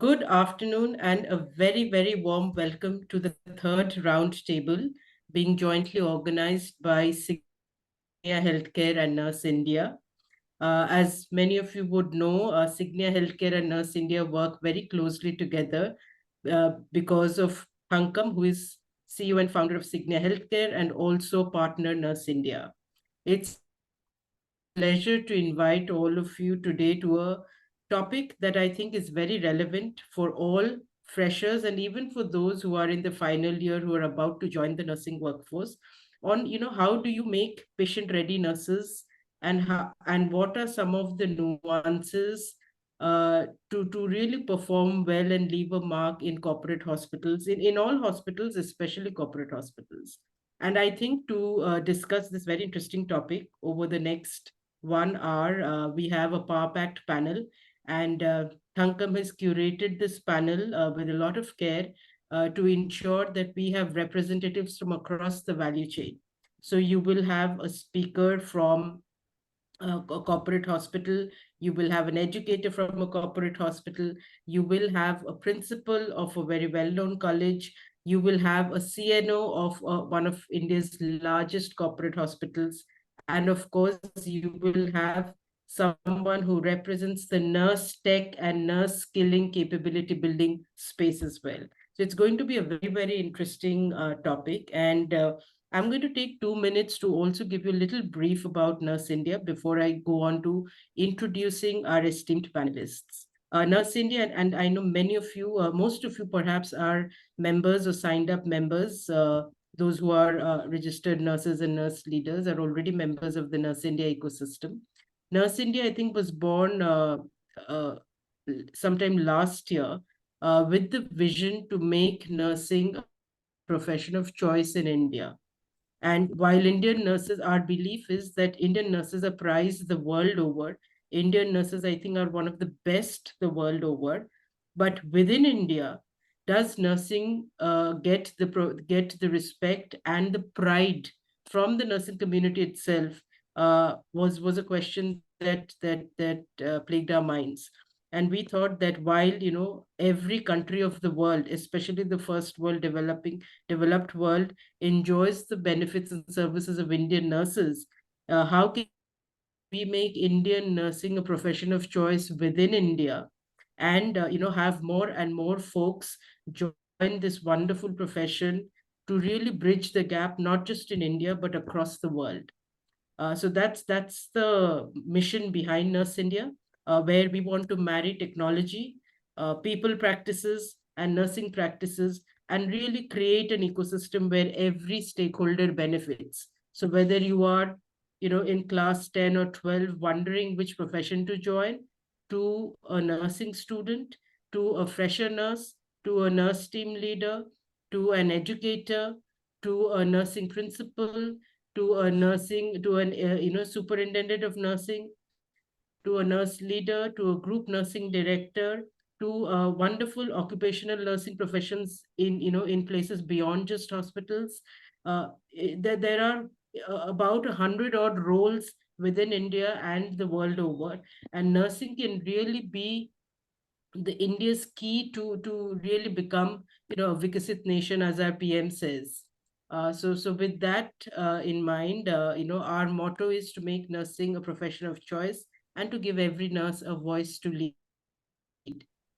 Good afternoon and a very, very warm welcome to the third roundtable being jointly organized by Signia Healthcare and Nurse India. As many of you would know, Signia Healthcare and Nurse India work very closely together because of Thankam, who is CEO and founder of Signia Healthcare and also partner Nurse India. It's a pleasure to invite all of you today to a topic that I think is very relevant for all freshers and even for those who are in the final year who are about to join the nursing workforce on how do you make patient ready nurses and what are some of the nuances to really perform well and leave a mark in corporate hospitals in all hospitals, especially corporate hospitals. And I think to discuss this very interesting topic over the next 1 hour, we have a power-packed panel, and Thankam has curated this panel with a lot of care to ensure that we have representatives from across the value chain. So you will have a speaker from a corporate hospital, you will have an educator from a corporate hospital, you will have a principal of a very well-known college, you will have a CNO of one of India's largest corporate hospitals, and of course, you will have someone who represents the nurse tech and nurse skilling capability building space as well. So it's going to be a very, very interesting topic. And I'm going to take 2 minutes to also give you a little brief about Nurse India before I go on to introducing our esteemed panelists. Nurse India, and I know many of you, most of you perhaps are members or signed up members. Those who are registered nurses and nurse leaders are already members of the Nurse India ecosystem. Nurse India, I think, was born uh, sometime last year with the vision to make nursing a profession of choice in India. And while Indian nurses, our belief is that Indian nurses are prized the world over. Indian nurses, I think, are one of the best the world over. But within India, does nursing get the respect and the pride from the nursing community itself? Was a question that plagued our minds. And we thought that while every country of the world, especially the first world developed world, enjoys the benefits and services of Indian nurses, how can we make Indian nursing a profession of choice within India, and have more and more folks join this wonderful profession to really bridge the gap, not just in India but across the world. So that's the mission behind Nurse India, where we want to marry technology, people practices, and nursing practices, and really create an ecosystem where every stakeholder benefits. So whether you are, in class 10 or 12, wondering which profession to join, to a nursing student, to a fresher nurse, to a nurse team leader, to an educator, to a nursing principal, to a nursing, to an superintendent of nursing, to a nurse leader, to a group nursing director, to wonderful occupational nursing professions in places beyond just hospitals. There are about 100 odd roles within India and the world over, and nursing can really be the India's key to really become a Vikasit nation, as our PM says. So with that in mind, our motto is to make nursing a profession of choice and to give every nurse a voice to lead.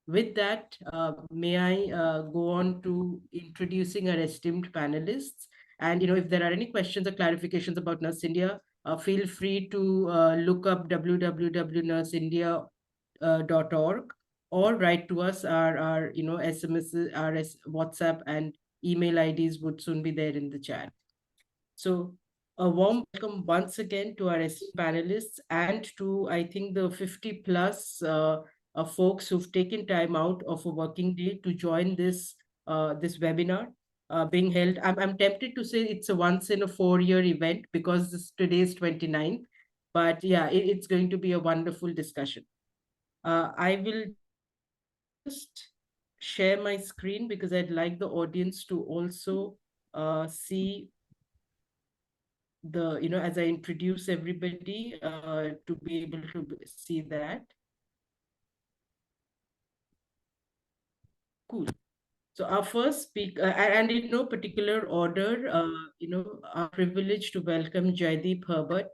With that, may I go on to introducing our esteemed panelists? And if there are any questions or clarifications about Nurse India, feel free to look up www.nurseindia.org or write to us. Our SMS, our WhatsApp and email IDs would soon be there in the chat. So a warm welcome once again to our panelists and to, I think, the 50 plus folks who've taken time out of a working day to join this webinar being held. I'm tempted to say it's a once in a 4-year event because today is 29th, but yeah, it's going to be a wonderful discussion. I will just share my screen because I'd like the audience to also see as I introduce everybody to be able to see that. Cool. So our first speaker, and in no particular order, our privilege to welcome Jaideep Herbert.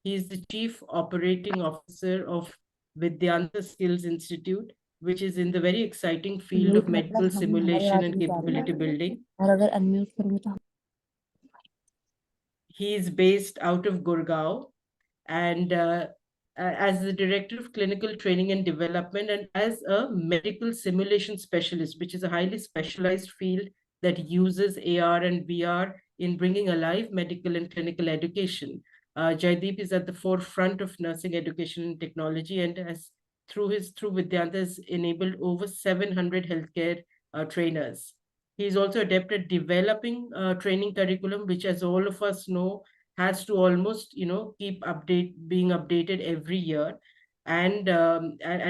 He is the Chief Operating Officer of Vidyanta Skills Institute, which is in the very exciting field of mute medical मतलब हम हमारी simulation आवाज and भी जा रही capability है building. और अगर अनम्यूट करूंगी तो He is based out of Gurgaon, and as the Director of Clinical Training and Development, and as a medical simulation specialist, which is a highly specialized field that uses AR and VR in bringing alive medical and clinical education. Jaideep is at the forefront of nursing education and technology, and has through Vidyanta has enabled over 700 healthcare trainers. He is also adept at developing training curriculum, which, as all of us know, has to almost keep being updated every year, and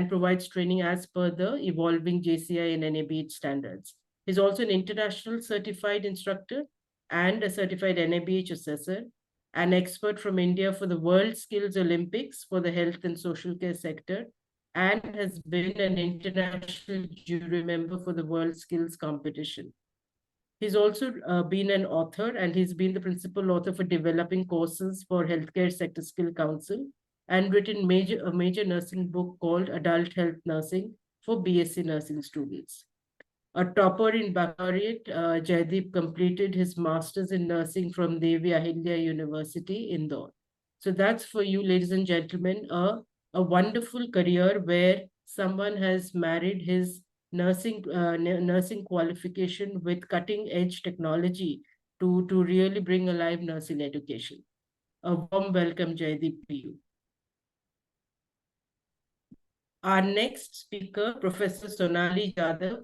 provides training as per the evolving JCI and NABH standards. He's also an international certified instructor and a certified NABH assessor, an expert from India for the World Skills Olympics for the health and social care sector, and has been an international jury member for the World Skills Competition. He's also been an author, and he's been the principal author for developing courses for Healthcare Sector Skill Council, and written a major nursing book called Adult Health Nursing for BSc nursing students. A topper in baccalaureate, Jaideep completed his master's in nursing from Devi Ahilya University, Indore. So that's for you, ladies and gentlemen, a wonderful career where someone has married his nursing qualification with cutting edge technology to really bring alive nursing education. A warm welcome, Jaideep, to you. Our next speaker, Professor Sonali Jadhav,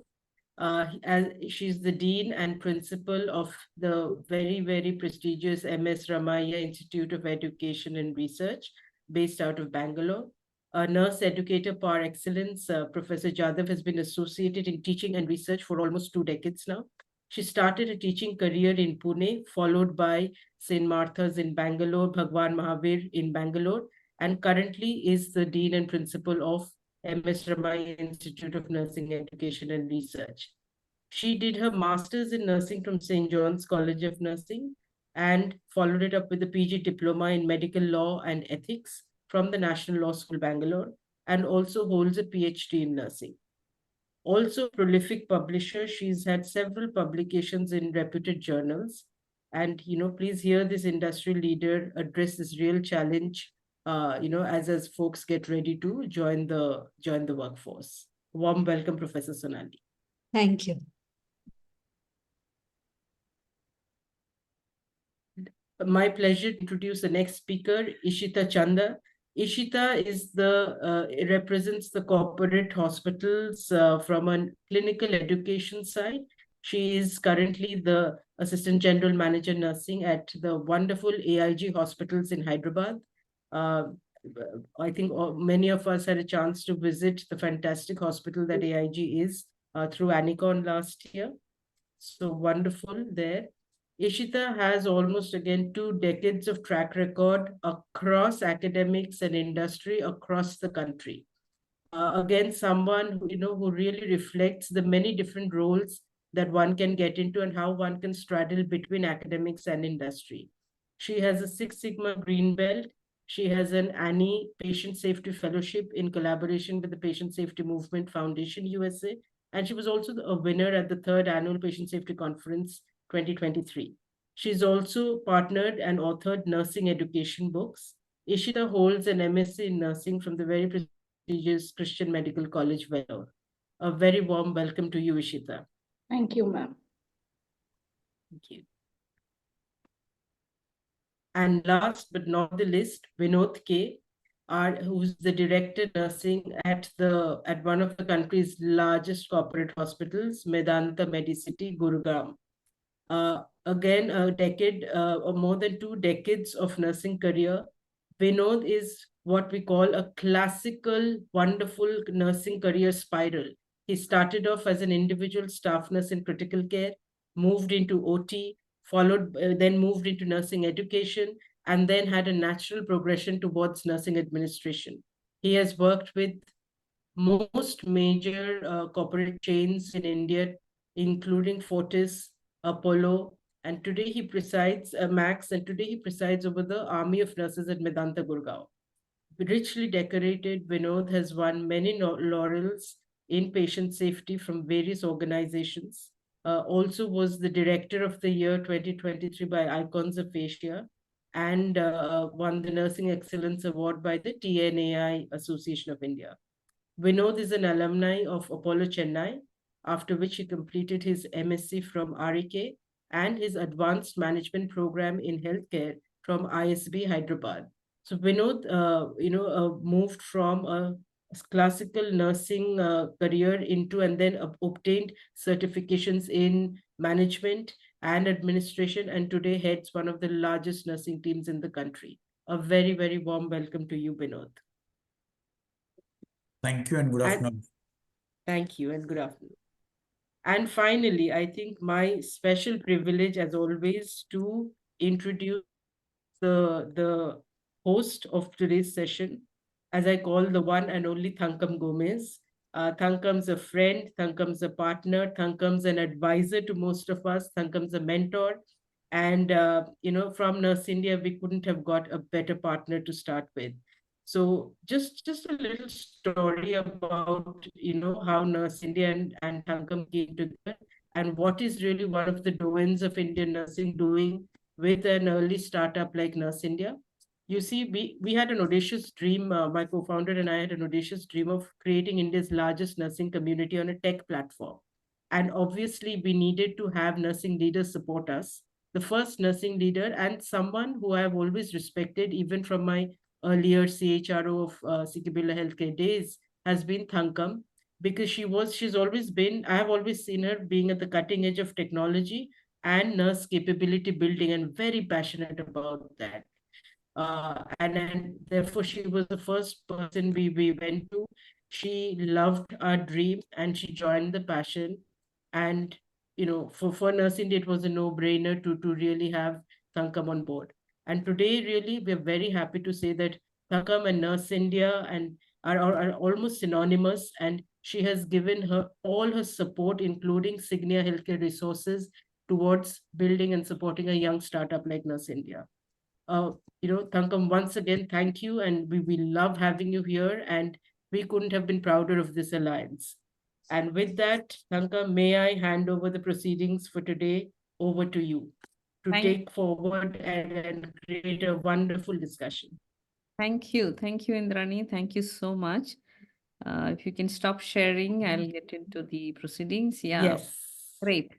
as she's the dean and principal of the very, very prestigious MS Ramaiah Institute of Education and Research, based out of Bangalore. A nurse educator par excellence, Professor Jadhav has been associated in teaching and research for almost 2 decades now. She started a teaching career in Pune, followed by St. Martha's in Bangalore, Bhagwan Mahavir in Bangalore, and currently is the dean and principal of MS Ramaiah Institute of Nursing Education and Research. She did her master's in nursing from St. John's College of Nursing, and followed it up with a PG diploma in medical law and ethics from the National Law School, Bangalore, and also holds a PhD in nursing. Also a prolific publisher, she's had several publications in reputed journals. And, please hear this industry leader address this real challenge, as folks get ready to join the workforce. Warm welcome, Professor Sonali. Thank you. My pleasure to introduce the next speaker, Ishita Chanda. Ishita represents the corporate hospitals from a clinical education side. She is currently the Assistant General Manager Nursing at the wonderful AIG hospitals in Hyderabad. I think many of us had a chance to visit the fantastic hospital that AIG is through Anicon last year. So wonderful there. Ishita has almost, again, 2 decades of track record across academics and industry across the country. Again, someone who really reflects the many different roles that one can get into and how one can straddle between academics and industry. She has a Six Sigma Green Belt. She has an Annie Patient Safety Fellowship in collaboration with the Patient Safety Movement Foundation, USA. And she was also a winner at the 3rd Annual Patient Safety Conference 2023. She's also partnered and authored nursing education books. Ishita holds an MSc in nursing from the very prestigious Christian Medical College, Vellore. A very warm welcome to you, Ishita. Thank you, ma'am. Thank you. And last but not the least, Vinod K, who's the director nursing at one of the country's largest corporate hospitals, Medanta Medicity, Gurugram. Again, a decade or more than 2 decades of nursing career. Vinod is what we call a classical, wonderful nursing career spiral. He started off as an individual staff nurse in critical care, moved into OT, then moved into nursing education, and then had a natural progression towards nursing administration. He has worked with most major corporate chains in India, including Fortis, Apollo, and today he presides, Max, and today he presides over the Army of Nurses at Medanta, Gurgaon. Richly decorated, Vinod has won many laurels in patient safety from various organizations. Also was the Director of the Year 2023 by Icons of Asia, and won the Nursing Excellence Award by the TNAI Association of India. Vinod is an alumni of Apollo Chennai, after which he completed his MSc from REK and his advanced management program in healthcare from ISB Hyderabad. So Vinod, moved from a classical nursing career into and then obtained certifications in management and administration, and today heads one of the largest nursing teams in the country. A very, very warm welcome to you, Vinod. Thank you and good afternoon. Thank you and good afternoon. And finally, I think my special privilege, as always, to introduce the host of today's session, as I call the one and only Thankam Gomez. Thankam's a friend, Thankam's a partner, Thankam's an advisor to most of us, Thankam's a mentor. And, from Nurse India, we couldn't have got a better partner to start with. So just a little story about, how Nurse India and Thankam came together and what is really one of the doings of Indian nursing doing with an early startup like Nurse India. You see, we had an audacious dream, my co-founder and I had an audacious dream of creating India's largest nursing community on a tech platform. And obviously, we needed to have nursing leaders support us. The first nursing leader and someone who I have always respected, even from my earlier CHRO of CK Birla Healthcare days, has been Thankam, because she's always been, I have always seen her being at the cutting edge of technology and nurse capability building, and very passionate about that. And therefore she was the first person we went to. She loved our dream and she joined the passion. And for Nurse India, it was a no-brainer to really have Thankam on board. And today, really, we're very happy to say that Thankam and Nurse India are almost synonymous, and she has given her all her support, including Signia Healthcare Resources, towards building and supporting a young startup like Nurse India. Thankam, once again, thank you. And we love having you here. And we couldn't have been prouder of this alliance. And with that, Thankam, may I hand over the proceedings for today over to you to take forward and create a wonderful discussion. Thank you. Thank you, Indrani. Thank you so much. If you can stop sharing, I'll get into the proceedings. Yeah. Yes. Great.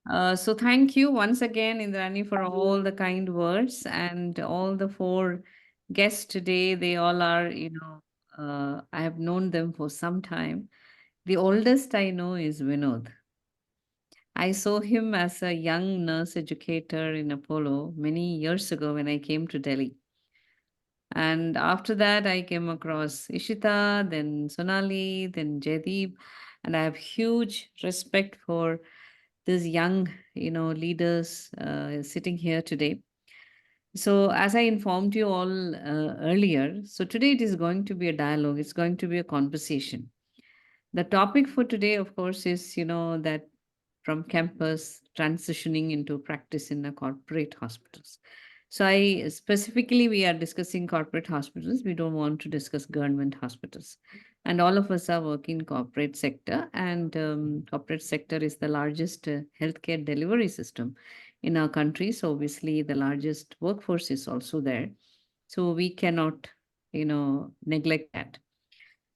So thank you once again, Indrani, for all the kind words, and all the four guests today. They all are, I have known them for some time. The oldest I know is Vinod. I saw him as a young nurse educator in Apollo many years ago when I came to Delhi. And after that, I came across Ishita, then Sonali, then Jaideep, and I have huge respect for these young, leaders sitting here today. So, as I informed you all earlier, so today it is going to be a dialogue. It's going to be a conversation. The topic for today, of course, is that from campus transitioning into practice in the corporate hospitals. So we are discussing corporate hospitals. We don't want to discuss government hospitals. And all of us are working in corporate sector, and corporate sector is the largest healthcare delivery system in our country. So obviously the largest workforce is also there. So we cannot, neglect that.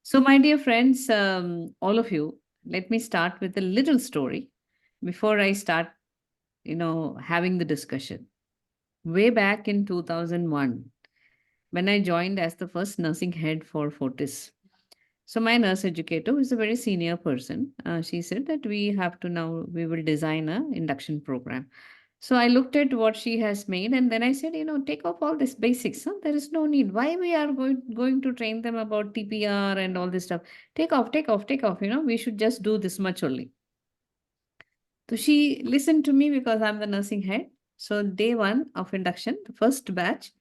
So my dear friends, all of you, let me start with a little story before I start, having the discussion. Way back in 2001, when I joined as the first nursing head for Fortis. So my nurse educator, who is a very senior person, she said that we will design a induction program. So I looked at what she has made, and then I said, take off all this basics. Huh? There is no need. Why we are going to train them about TPR and all this stuff? Take off. We should just do this much only. So she listened to me because I'm the nursing head. So day one of induction, the first batch,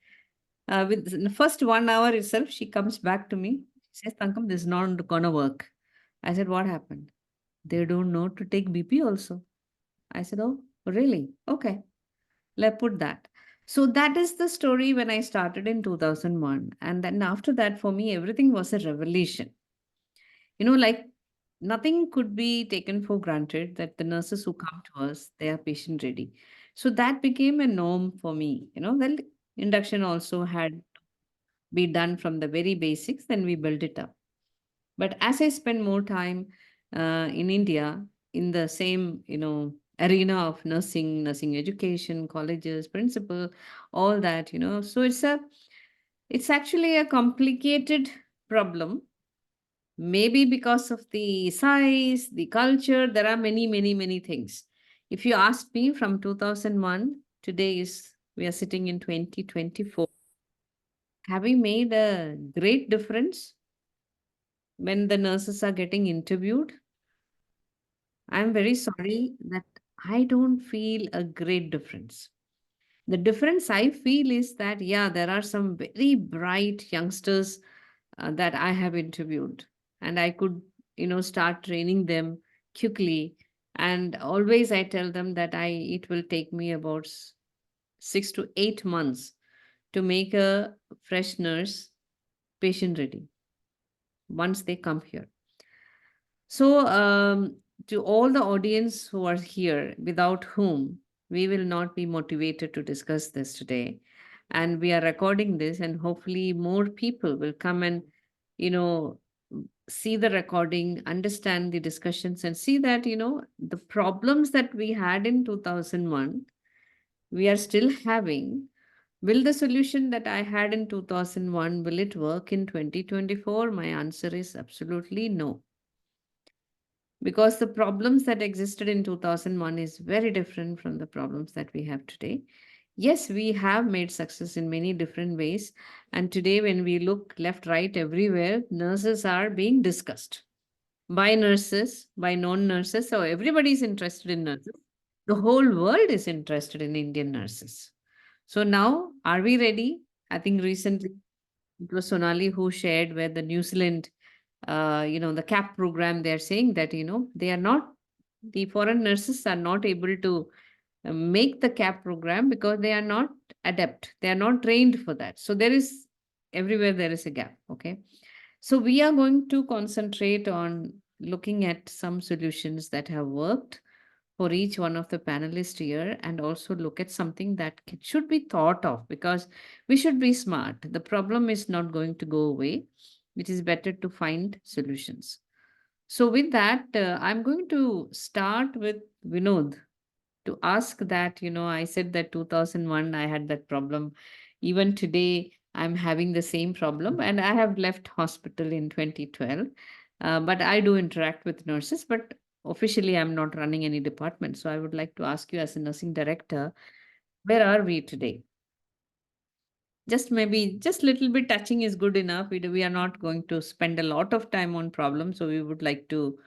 with the first 1 hour itself, she comes back to me. She says, Tankam, this is not gonna work. I said, what happened? They don't know to take BP also. I said, oh, really? Okay, let's put that. So that is the story when I started in 2001. And then after that, for me, everything was a revelation. Like nothing could be taken for granted that the nurses who come to us, they are patient ready. So that became a norm for me. Well, induction also had be done from the very basics, then we built it up. But as I spend more time in India, in the same, arena of nursing education, colleges, principal, all that, so it's actually a complicated problem. Maybe because of the size, the culture, there are many, many, many things. If you ask me from 2001, we are sitting in 2024. Have we made a great difference when the nurses are getting interviewed? I'm very sorry that I don't feel a great difference. The difference I feel is that, yeah, there are some very bright youngsters that I have interviewed, and I could, start training them quickly. And always I tell them that it will take me about 6 to 8 months to make a fresh nurse patient ready once they come here. So, to all the audience who are here, without whom we will not be motivated to discuss this today, and we are recording this, and hopefully more people will come and, you know, see the recording, understand the discussions, and see that, the problems that we had in 2001, we are still having. Will the solution that I had in 2001, will it work in 2024? My answer is absolutely no, because the problems that existed in 2001 is very different from the problems that we have today. Yes, we have made success in many different ways, and today when we look left, right, everywhere, nurses are being discussed by nurses, by non-nurses. So everybody is interested in nurses. The whole world is interested in Indian nurses. So now, are we ready? I think recently it was Sonali who shared where the New Zealand, the CAP program, they're saying that, they are not, the foreign nurses are not able to make the CAP program because they are not adept. They are not trained for that. So everywhere there is a gap. Okay. So we are going to concentrate on looking at some solutions that have worked for each one of the panelists here, and also look at something that should be thought of, because we should be smart. The problem is not going to go away. It is better to find solutions. So with that, I'm going to start with Vinod to ask that, I said that 2001, I had that problem. Even today, I'm having the same problem, and I have left hospital in 2012. But I do interact with nurses, but officially, I'm not running any department. So I would like to ask you, as a nursing director, where are we today? Just maybe just little bit touching is good enough. We are not going to spend a lot of time on problems. So we would like to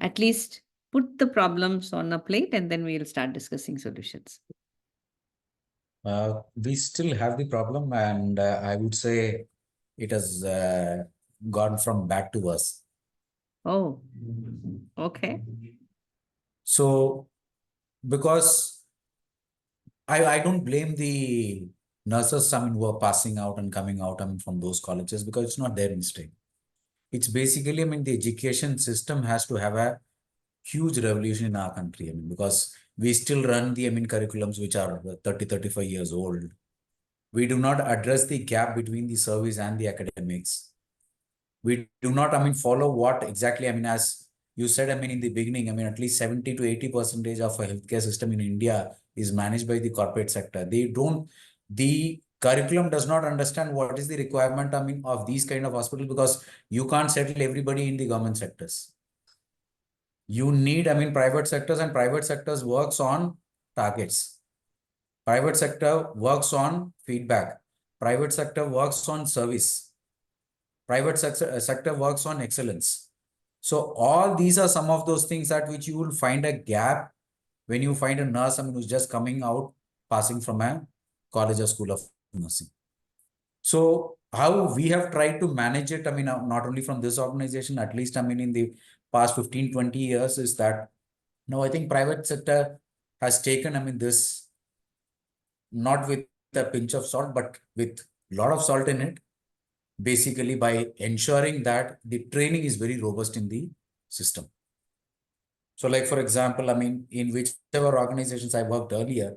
at least put the problems on a plate, and then we'll start discussing solutions. We still have the problem, and I would say it has gone from bad to worse. Oh, okay. So, because I don't blame the nurses, who are passing out and coming out, from those colleges, because it's not their mistake. It's basically, the education system has to have a huge revolution in our country. Because we still run the, curriculums which are 30, 35 years old. We do not address the gap between the service and the academics. We do not, follow what exactly, as you said, in the beginning, at least 70 to 80% of a healthcare system in India is managed by the corporate sector. The curriculum does not understand what is the requirement, of these kind of hospitals, because you can't settle everybody in the government sectors. You need, private sectors, and private sectors works on targets. Private sector works on feedback. Private sector works on service. Private sector works on excellence. So all these are some of those things that which you will find a gap when you find a nurse, who's just coming out, passing from a college or school of nursing. So how we have tried to manage it, I mean, not only from this organization, at least, I mean, in the past 15, 20 years, is that now I think private sector has taken, I mean, this not with a pinch of salt, but with a lot of salt in it, basically by ensuring that the training is very robust in the system. So like, for example, I mean, in whichever organizations I worked earlier,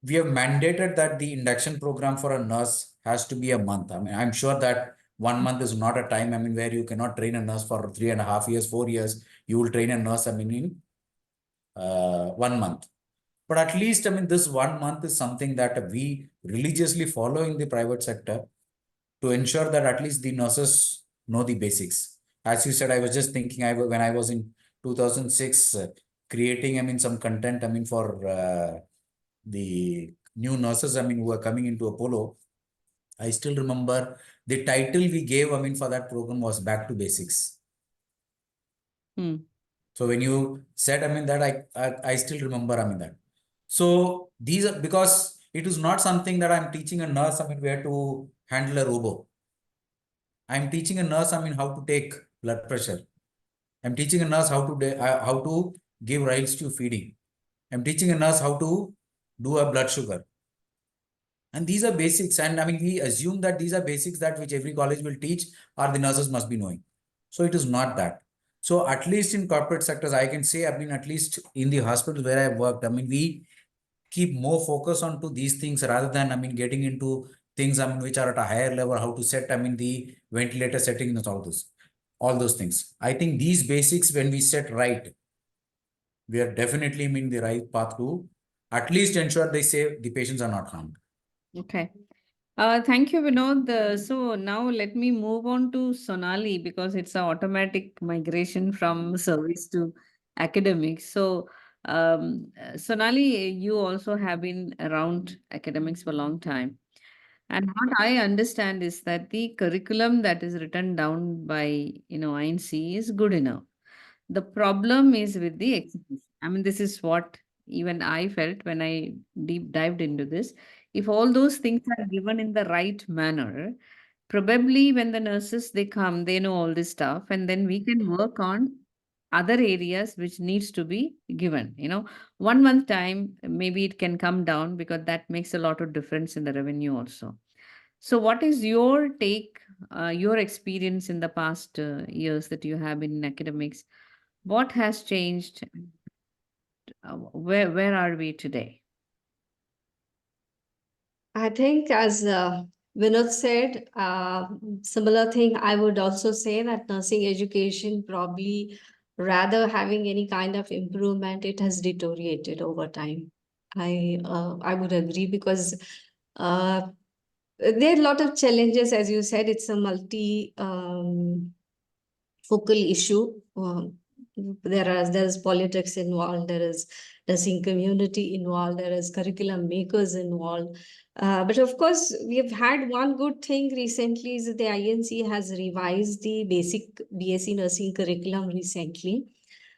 we have mandated that the induction program for a nurse has to be a month. I mean, I'm sure that 1 month is not a time, I mean, where you cannot train a nurse for 3.5 years, 4 years. You will train a nurse, I mean, in 1 month. But at least, I mean, this 1 month is something that we religiously follow in the private sector to ensure that at least the nurses know the basics. As you said, I was just thinking, when I was in 2006, creating, I mean, some content, I mean, for the new nurses, I mean, who are coming into Apollo, I still remember the title we gave, I mean, for that program was Back to Basics. Hmm. So when you said, I mean, that I still remember, I mean, that. So these are, because it is not something that I'm teaching a nurse, I mean, where to handle a robot. I'm teaching a nurse, I mean, how to take blood pressure. I'm teaching a nurse how to give rights to feeding. I'm teaching a nurse how to do a blood sugar. And these are basics. And I mean, we assume that these are basics that which every college will teach or the nurses must be knowing. So it is not that. So at least in corporate sectors, I can say, I mean, at least in the hospitals where I worked, I mean, we keep more focus onto these things rather than, I mean, getting into things, I mean, which are at a higher level, how to set, I mean, the ventilator settings and all those things. I think these basics, when we set right, we are definitely in the right path to at least ensure the patients are not harmed. Okay. Thank you, Vinod. So now let me move on to Sonali because it's an automatic migration from service to academics. So, Sonali, you also have been around academics for a long time. And what I understand is that the curriculum that is written down by, INC is good enough. The problem is with the execution. I mean, this is what even I felt when I deep dived into this. If all those things are given in the right manner, probably when the nurses they come, they know all this stuff, and then we can work on other areas which needs to be given. 1 month time, maybe it can come down because that makes a lot of difference in the revenue also. So, what is your take, your experience in the past years that you have been in academics? What has changed? Where are we today? I think as Vinod said, similar thing, I would also say that nursing education probably rather having any kind of improvement, it has deteriorated over time. I would agree because there are a lot of challenges, as you said, it's a multi focal issue. There is politics involved, there is nursing community involved, there is curriculum makers involved. But of course, we have had one good thing recently is that the INC has revised the basic BSc nursing curriculum recently,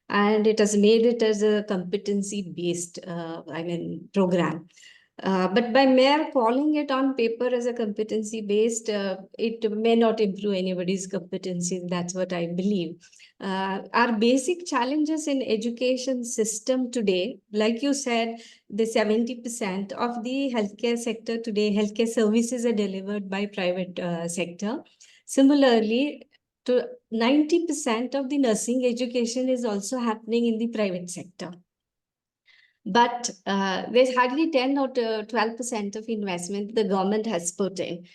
and it has made it as a competency-based, program. But by mere calling it on paper as a competency-based, it may not improve anybody's competency. That's what I believe. Our basic challenges in education system today, like you said, the 70% of the healthcare sector today, healthcare services are delivered by private sector. Similarly, to 90% of the nursing education is also happening in the private sector. But there's hardly 10 or 12% of investment the government has put in.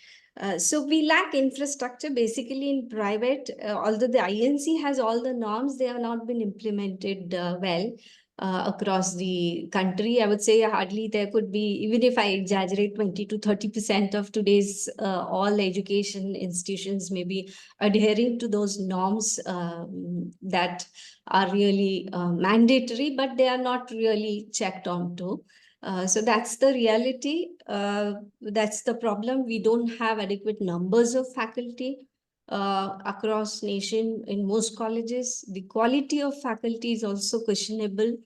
So we lack infrastructure basically in private, although the INC has all the norms, they have not been implemented well across the country. I would say hardly there could be, even if I exaggerate, 20 to 30% of today's all education institutions may be adhering to those norms that are really mandatory, but they are not really checked onto. So that's the reality. That's the problem. We don't have adequate numbers of faculty across nation in most colleges. The quality of faculty is also questionable.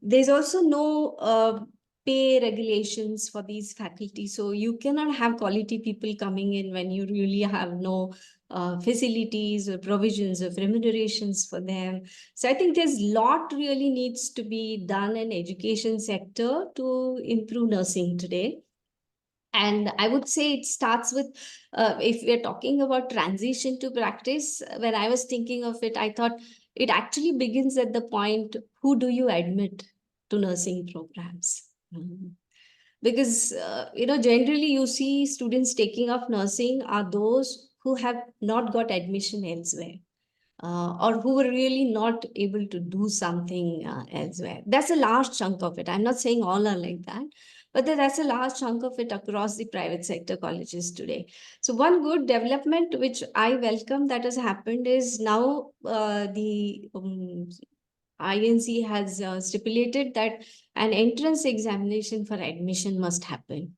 There's also no pay regulations for these faculty. So you cannot have quality people coming in when you really have no facilities or provisions of remunerations for them. So I think there's a lot really needs to be done in education sector to improve nursing today. And I would say it starts with, if we're talking about transition to practice, when I was thinking of it, I thought it actually begins at the point, who do you admit to nursing programs? Because, generally you see students taking up nursing are those who have not got admission elsewhere. Or who were really not able to do something elsewhere. That's a large chunk of it. I'm not saying all are like that, but that's a large chunk of it across the private sector colleges today. So one good development which I welcome that has happened is now the INC has stipulated that an entrance examination for admission must happen.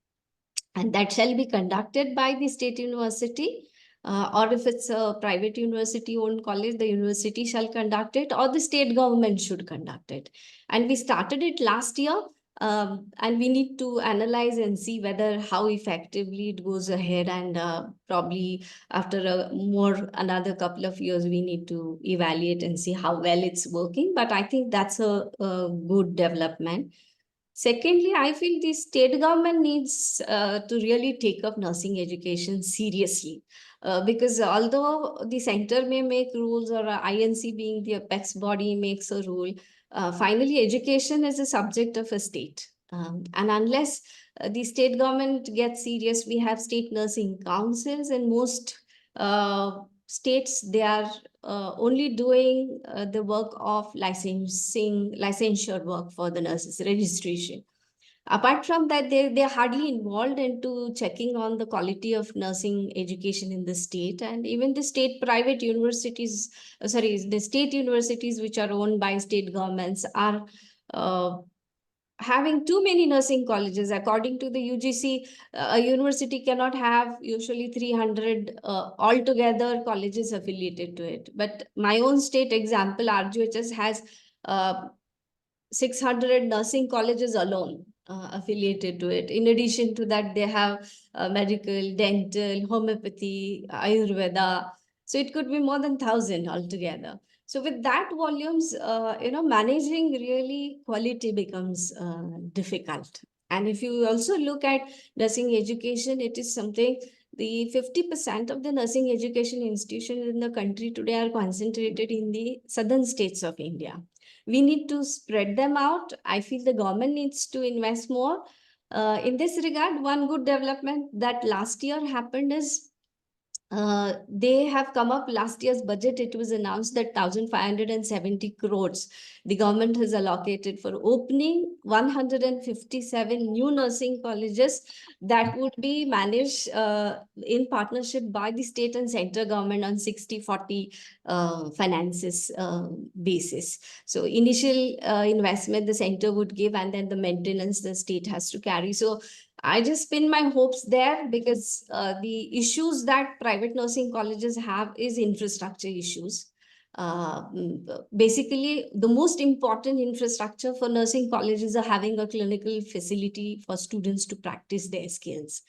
And that shall be conducted by the state university, or if it's a private university owned college, the university shall conduct it, or the state government should conduct it. And we started it last year, and we need to analyze and see whether how effectively it goes ahead. And probably after another couple of years, we need to evaluate and see how well it's working. But I think that's a good development. Secondly, I feel the state government needs to really take up nursing education seriously. Because although the center may make rules, or INC being the apex body makes a rule, finally education is a subject of a state. And unless the state government gets serious, we have state nursing councils, and most states, they are only doing the work of licensure work for the nurses registration. Apart from that, they're hardly involved into checking on the quality of nursing education in the state. And even the state private universities, the state universities which are owned by state governments are having too many nursing colleges. According to the UGC, a university cannot have usually 300 altogether colleges affiliated to it. But my own state example, RGHS has 600 nursing colleges alone affiliated to it. In addition to that, they have medical, dental, homeopathy, Ayurveda. So it could be more than 1,000 altogether. So with that volumes, managing really quality becomes difficult. And if you also look at nursing education, it is something, the 50% of the nursing education institutions in the country today are concentrated in the southern states of India. We need to spread them out. I feel the government needs to invest more. In this regard, one good development that last year happened is they have come up last year's budget. It was announced that 1,570 crores the government has allocated for opening 157 new nursing colleges that would be managed in partnership by the state and center government on 60-40 finances basis. So initial investment the center would give, and then the maintenance the state has to carry. So I just pin my hopes there, because the issues that private nursing colleges have is infrastructure issues. Basically, the most important infrastructure for nursing colleges are having a clinical facility for students to practice their skills,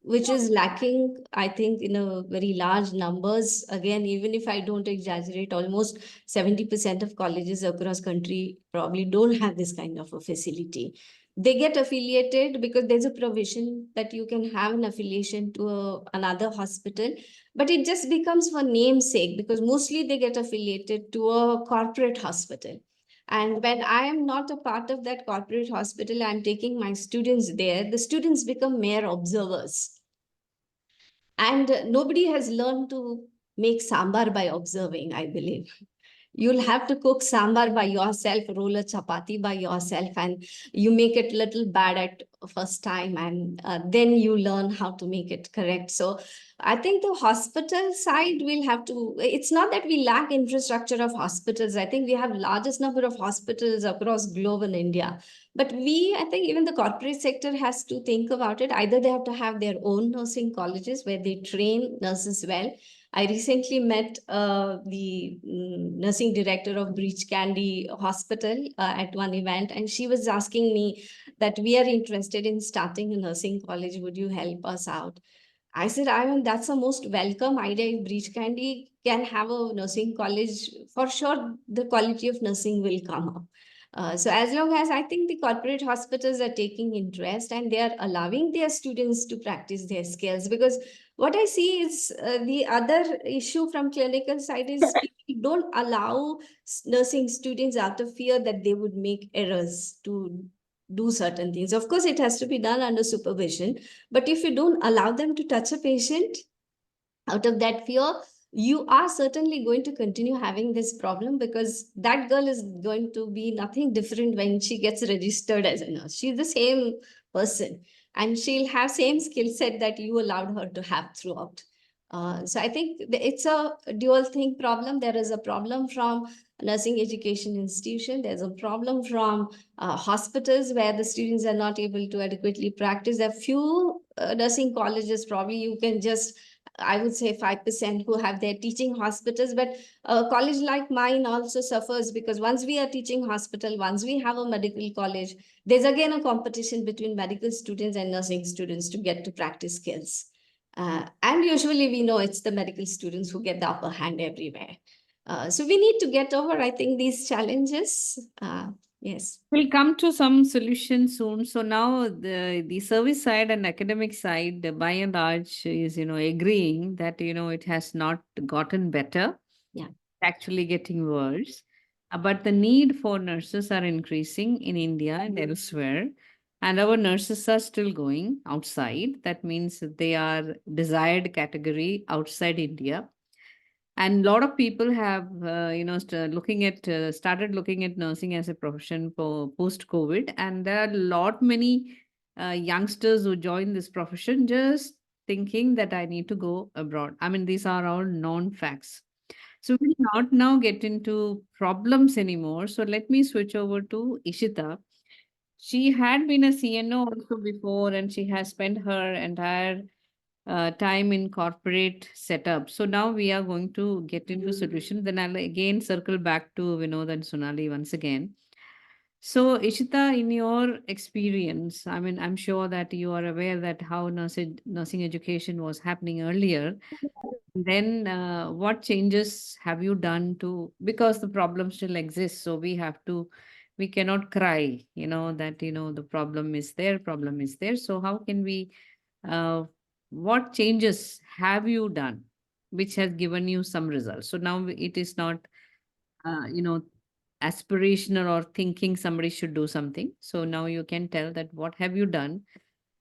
which is lacking, I think, in a very large numbers. Again, even if I don't exaggerate, almost 70% of colleges across country probably don't have this kind of a facility. They get affiliated because there's a provision that you can have an affiliation to another hospital, but it just becomes for namesake, because mostly they get affiliated to a corporate hospital. And when I am not a part of that corporate hospital, I'm taking my students there, the students become mere observers. And nobody has learned to make sambar by observing, I believe. You'll have to cook sambar by yourself, roll a chapati by yourself, and you make it little bad at first time, and then you learn how to make it correct. So I think the hospital side will have to, it's not that we lack infrastructure of hospitals. I think we have largest number of hospitals across globe in India. But I think even the corporate sector has to think about it. Either they have to have their own nursing colleges where they train nurses well. I recently met the nursing director of Breach Candy Hospital at one event, and she was asking me that we are interested in starting a nursing college. Would you help us out? I said, I mean, that's the most welcome idea. If Breach Candy can have a nursing college, for sure, the quality of nursing will come up. So as long as I think the corporate hospitals are taking interest and they are allowing their students to practice their skills, because what I see is the other issue from clinical side is people don't allow nursing students out of fear that they would make errors to do certain things. Of course, it has to be done under supervision, but if you don't allow them to touch a patient out of that fear, you are certainly going to continue having this problem, because that girl is going to be nothing different when she gets registered as a nurse. She's the same person and she'll have same skill set that you allowed her to have throughout. So I think it's a dual thing problem. There is a problem from nursing education institution. There's a problem from hospitals where the students are not able to adequately practice. There are few nursing colleges, probably you can just, I would say 5% who have their teaching hospitals, but a college like mine also suffers, because once we are teaching hospital, once we have a medical college, there's again a competition between medical students and nursing students to get to practice skills. And usually we know it's the medical students who get the upper hand everywhere. So we need to get over, I think, these challenges. Yes. We'll come to some solutions soon. So now the service side and academic side, by and large, is agreeing that it has not gotten better. Yeah. Actually getting worse. But the need for nurses are increasing in India and elsewhere. And our nurses are still going outside. That means they are desired category outside India. And a lot of people have, started looking at nursing as a profession for post-COVID. And there are a lot many youngsters who join this profession just thinking that I need to go abroad. I mean, these are all known facts. So we'll not now get into problems anymore. So let me switch over to Ishita. She had been a CNO also before, and she has spent her entire time in corporate setup. So now we are going to get into solutions. Then I'll again circle back to Vinod and Sonali once again. So Ishita, in your experience, I mean, I'm sure that you are aware that how nursing education was happening earlier. Then what changes have you done to, because the problem still exists, so we cannot cry, that, the problem is there. So how can we, what changes have you done, which has given you some results? So now it is not, aspirational or thinking somebody should do something. So now you can tell that what have you done,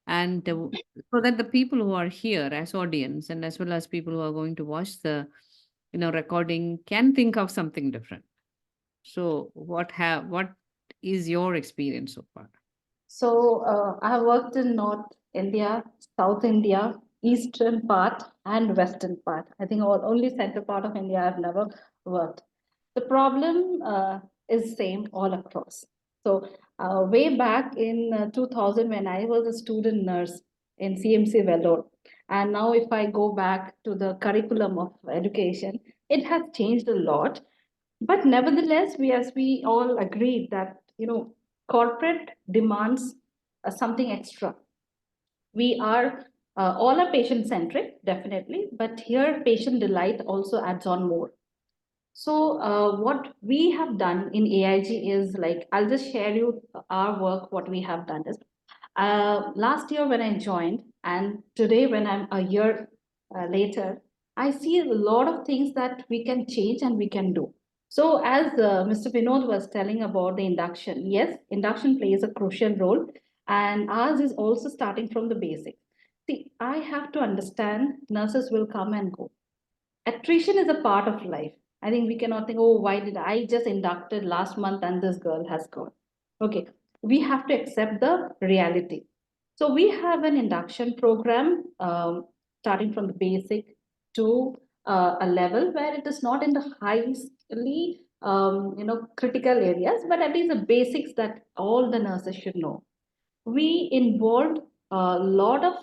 and so that the people who are here as audience and as well as people who are going to watch the recording can think of something different. So what is your experience so far? So I have worked in North India, South India, eastern part, and western part. I think only central part of India I've never worked. The problem is same all across. So way back in 2000, when I was a student nurse in CMC Vellore, and now if I go back to the curriculum of education, it has changed a lot. But nevertheless, as we all agreed that corporate demands something extra. We are all are patient centric, definitely, but here patient delight also adds on more. So what we have done in AIG is, like, I'll just share you our work. What we have done is, last year when I joined, and today when I'm a year later, I see a lot of things that we can change and we can do. So as Mr. Vinod was telling about the induction, yes, induction plays a crucial role, and ours is also starting from the basics. See, I have to understand nurses will come and go. Attrition is a part of life. I think we cannot think, oh, why did I just inducted last month and this girl has gone? Okay, we have to accept the reality. So we have an induction program starting from the basic to a level where it is not in the highly critical areas, but at least the basics that all the nurses should know. We involved a lot of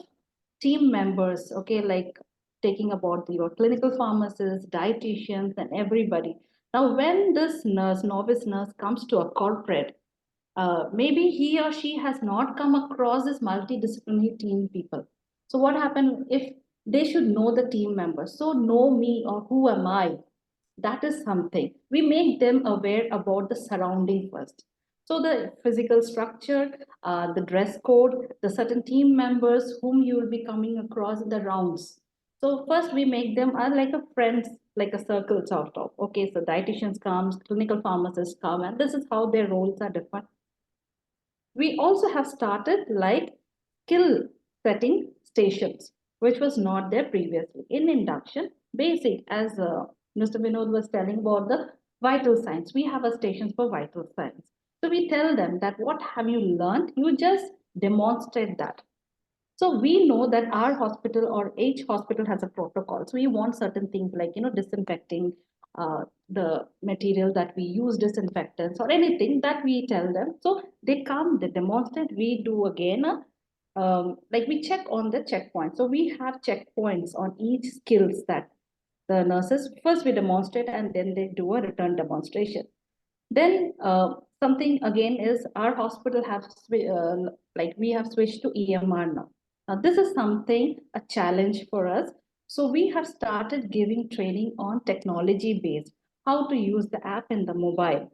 team members, okay, like taking about your clinical pharmacists, dietitians, and everybody. Now, when this nurse, novice nurse, comes to a corporate, maybe he or she has not come across this multidisciplinary team people. So what happened if they should know the team members? So know me or who am I? That is something. We make them aware about the surrounding first. So the physical structure, the dress code, the certain team members whom you will be coming across in the rounds. So first we make them like a friends, like a circle sort of. Okay, so dietitians comes, clinical pharmacists come, and this is how their roles are defined. We also have started like skill setting stations, which was not there previously. In induction, basic, as Mr. Vinod was telling about the vital signs, we have a stations for vital signs. So we tell them that what have you learned? You just demonstrate that. So we know that our hospital or each hospital has a protocol. So we want certain things like, disinfecting the material that we use, disinfectants or anything that we tell them. So they come, they demonstrate, we do again, like we check on the checkpoint. So we have checkpoints on each skills that the nurses, first we demonstrate and then they do a return demonstration. Then something again is our hospital have like we have switched to EMR now. Now this is something a challenge for us. So we have started giving training on technology based, how to use the app in the mobile,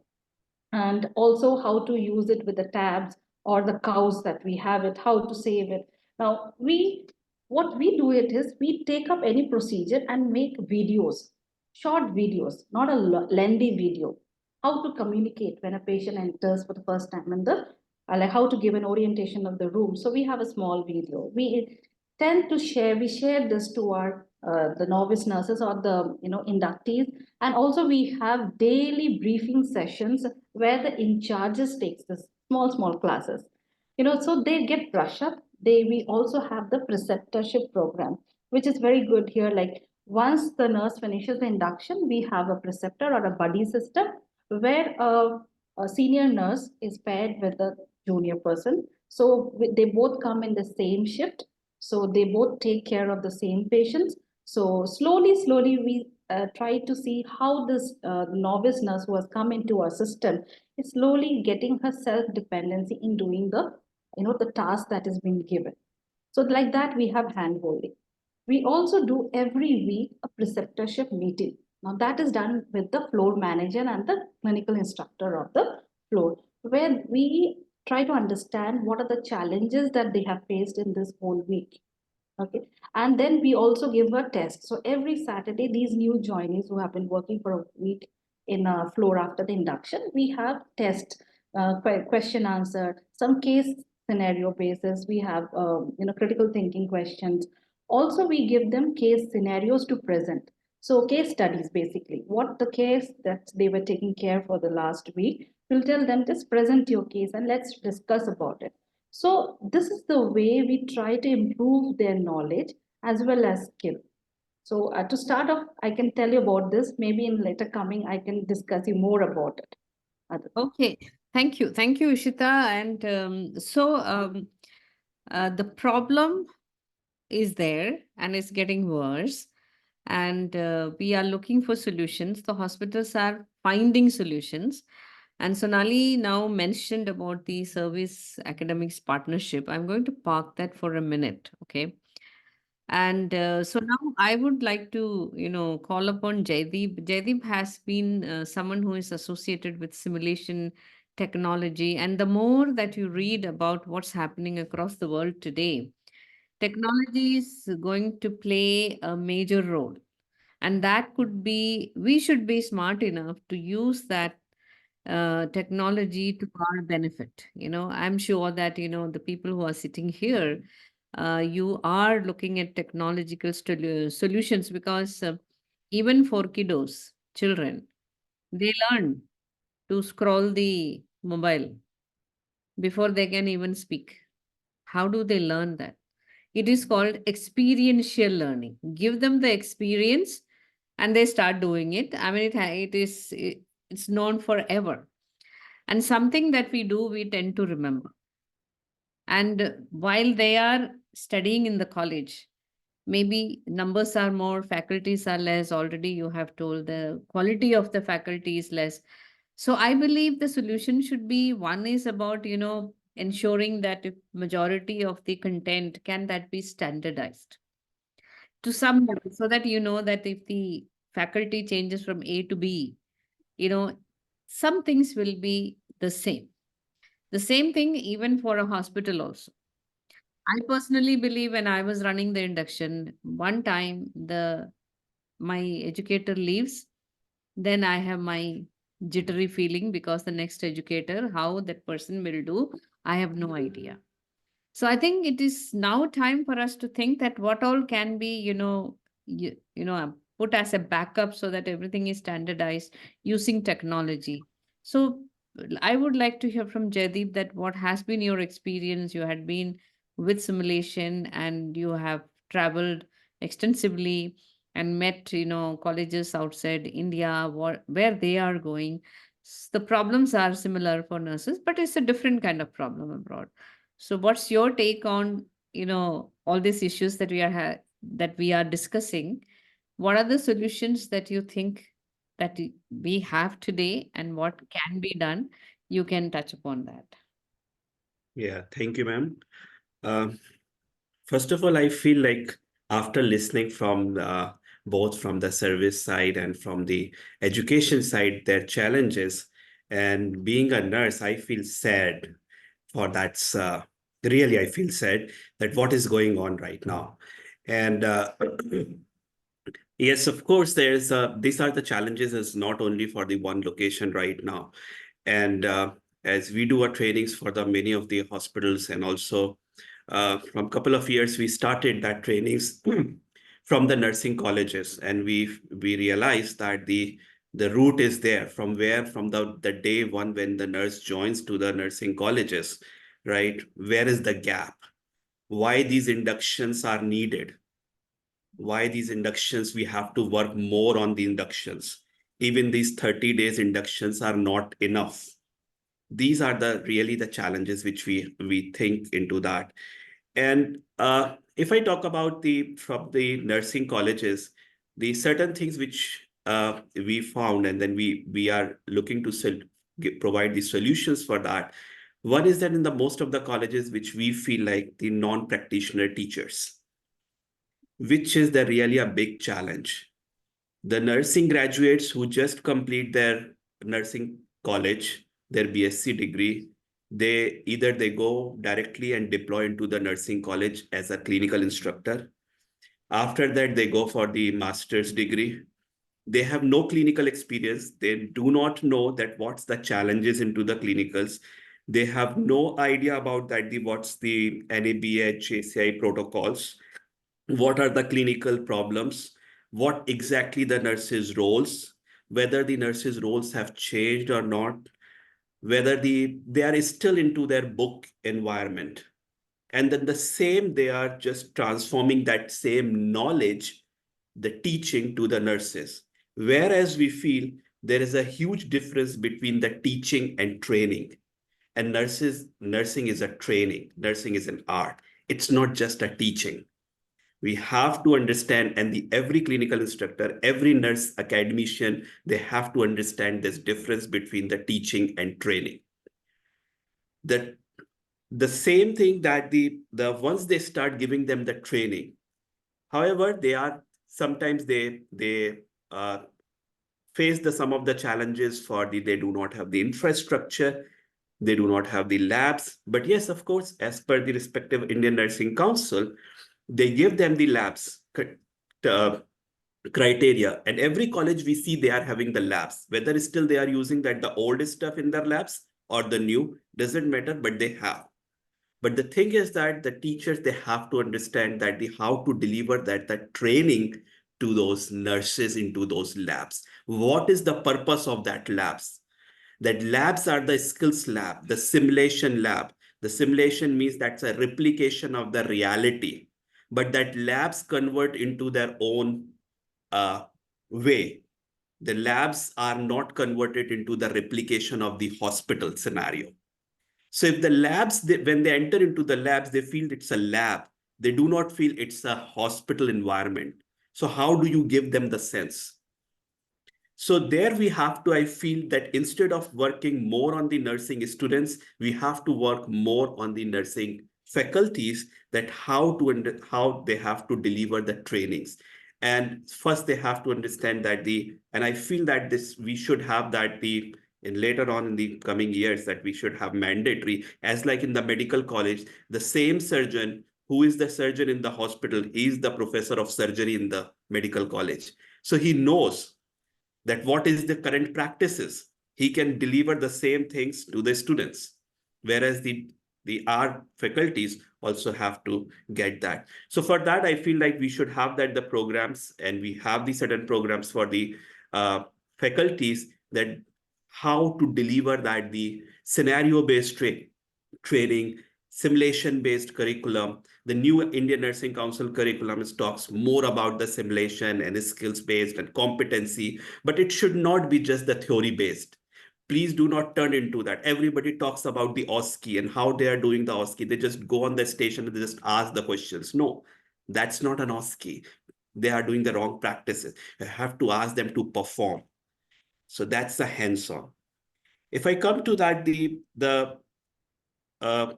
and also how to use it with the tabs or the cows that we have it, how to save it. Now what we do it is we take up any procedure and make videos, short videos, not a lengthy video. How to communicate when a patient enters for the first time in the like how to give an orientation of the room. So we have a small video. We tend to share, we share this to our the novice nurses or the inductees, and also we have daily briefing sessions where the in charges takes the small classes, so they get brush up. We also have the preceptorship program, which is very good here. Like once the nurse finishes the induction, we have a preceptor or a buddy system where a senior nurse is paired with a junior person. So they both come in the same shift. So they both take care of the same patients. So slowly we try to see how this novice nurse who has come into our system is slowly getting her self-dependency in doing the task that is being given. So like that, we have hand-holding. We also do every week a preceptorship meeting. Now that is done with the floor manager and the clinical instructor of the floor, where we try to understand what are the challenges that they have faced in this whole week. Okay. And then we also give a test. So every Saturday, these new joinees who have been working for a week in a floor after the induction, we have test, question answer, some case scenario basis. We have, critical thinking questions. Also, we give them case scenarios to present. So case studies, basically, what the case that they were taking care for the last week, we'll tell them, just present your case and let's discuss about it. So this is the way we try to improve their knowledge as well as skill. So to start off, I can tell you about this. Maybe in later coming, I can discuss you more about it. Okay, thank you, Ishita. And the problem is there and it's getting worse, and we are looking for solutions. The hospitals are finding solutions. And Sonali now mentioned about the service academics partnership. I'm going to park that for a minute, okay? And so now I would like to, call upon Jaideep. Jaideep has been someone who is associated with simulation technology. And the more that you read about what's happening across the world today, technology is going to play a major role. And that could be, we should be smart enough to use that technology to our benefit. I'm sure that, the people who are sitting here, you are looking at technological solutions, because even for kiddos, children, they learn to scroll the mobile before they can even speak. How do they learn that? It is called experiential learning. Give them the experience and they start doing it. I mean, it's known forever. And something that we do, we tend to remember. And while they are studying in the college, maybe numbers are more, faculties are less. Already you have told the quality of the faculty is less. So I believe the solution should be, one is about, ensuring that if majority of the content, can that be standardized to some level, so that you know that if the faculty changes from A to B, you know, some things will be the same. The same thing even for a hospital also. I personally believe when I was running the induction, one time my educator leaves, then I have my jittery feeling, because the next educator, how that person will do, I have no idea. So I think it is now time for us to think that what all can be, put as a backup, so that everything is standardized using technology. So I would like to hear from Jaideep that what has been your experience. You had been with simulation and you have traveled extensively and met, colleges outside India, where they are going. The problems are similar for nurses, but it's a different kind of problem abroad. So what's your take on, all these issues that that we are discussing? What are the solutions that you think that we have today, and what can be done? You can touch upon that. Yeah, thank you, ma'am. First of all, I feel like after listening from both from the service side and from the education side, their challenges, and being a nurse, I feel sad for that's really, I feel sad that what is going on right now. And yes, of course, these are the challenges is not only for the one location right now. And as we do our trainings for the many of the hospitals, and also from a couple of years, we started that trainings from the nursing colleges, and we realized that the route is there from the day one when the nurse joins to the nursing colleges, right? Where is the gap? Why these inductions are needed? Why these inductions? We have to work more on the inductions. Even these 30 days inductions are not enough. These are really the challenges which we think into that. And if I talk about from the nursing colleges, the certain things which we found, and then we are looking to provide the solutions for that. One is that in the most of the colleges, which we feel like the non-practitioner teachers, which is really a big challenge. The nursing graduates who just complete their nursing college, their BSc degree, they go directly and deploy into the nursing college as a clinical instructor. After that, they go for the master's degree. They have no clinical experience. They do not know that what's the challenges into the clinicals. They have no idea about that what's the NABH, ACI protocols, what are the clinical problems, what exactly the nurses' roles, whether the nurses' roles have changed or not, whether they are still into their book environment. And then they are just transforming that same knowledge, the teaching, to the nurses. Whereas we feel there is a huge difference between the teaching and training. And nursing is a training. Nursing is an art. It's not just a teaching. We have to understand, and every clinical instructor, every nurse academician, they have to understand this difference between the teaching and training. The same thing that the once they start giving them the training, however, sometimes they face some of the challenges for they do not have the infrastructure, they do not have the labs. But yes, of course, as per the respective Indian Nursing Council, they give them the labs criteria, and every college we see they are having the labs. Whether still they are using the old stuff in their labs or the new, doesn't matter, but they have. But the thing is that the teachers, they have to understand that how to deliver the training to those nurses into those labs. What is the purpose of that labs? That labs are the skills lab, the simulation lab. The simulation means that's a replication of the reality, but that labs convert into their own way. The labs are not converted into the replication of the hospital scenario. So if the labs, when they enter into the labs, they feel it's a lab. They do not feel it's a hospital environment. So how do you give them the sense? So there we have to, I feel that instead of working more on the nursing students, we have to work more on the nursing faculties, that how they have to deliver the trainings. And first they have to understand that and I feel that we should have that in later on in the coming years, that we should have mandatory, as like in the medical college, the same surgeon who is the surgeon in the hospital, he is the professor of surgery in the medical college. So he knows that what is the current practices. He can deliver the same things to the students, whereas our faculties also have to get that. So for that, I feel like we should have that the programs, and we have the certain programs for the faculties, that how to deliver that the scenario-based training, simulation-based curriculum. The new Indian Nursing Council curriculum talks more about the simulation and skills-based and competency, but it should not be just the theory-based. Please do not turn into that. Everybody talks about the OSCE and how they are doing the OSCE. They just go on the station and they just ask the questions. No, that's not an OSCE. They are doing the wrong practices. You have to ask them to perform. So that's the hands-on. If I come to that, the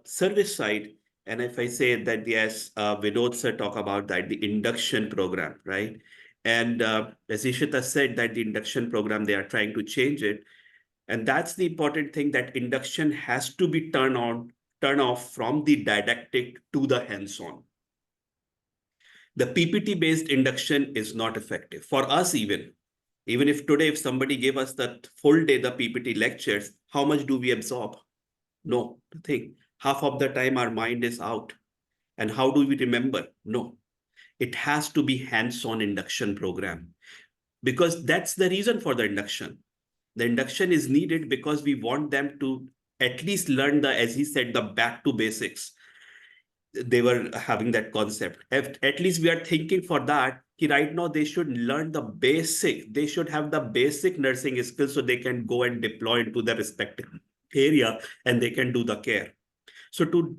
service side, and if I say that, yes, Vinod sir talk about that, the induction program, right? And as Ishita said, that the induction program, they are trying to change it. And that's the important thing, that induction has to be turn off from the didactic to the hands-on. The PPT-based induction is not effective. For us, even if today, if somebody gave us that full day, the PPT lectures, how much do we absorb? No, nothing. Half of the time our mind is out. And how do we remember? No, it has to be hands-on induction program, because that's the reason for the induction. The induction is needed because we want them to at least learn as he said, the back to basics. They were having that concept. At least we are thinking for that. Right now, they should learn the basic. They should have the basic nursing skills so they can go and deploy into the respective area and they can do the care. So to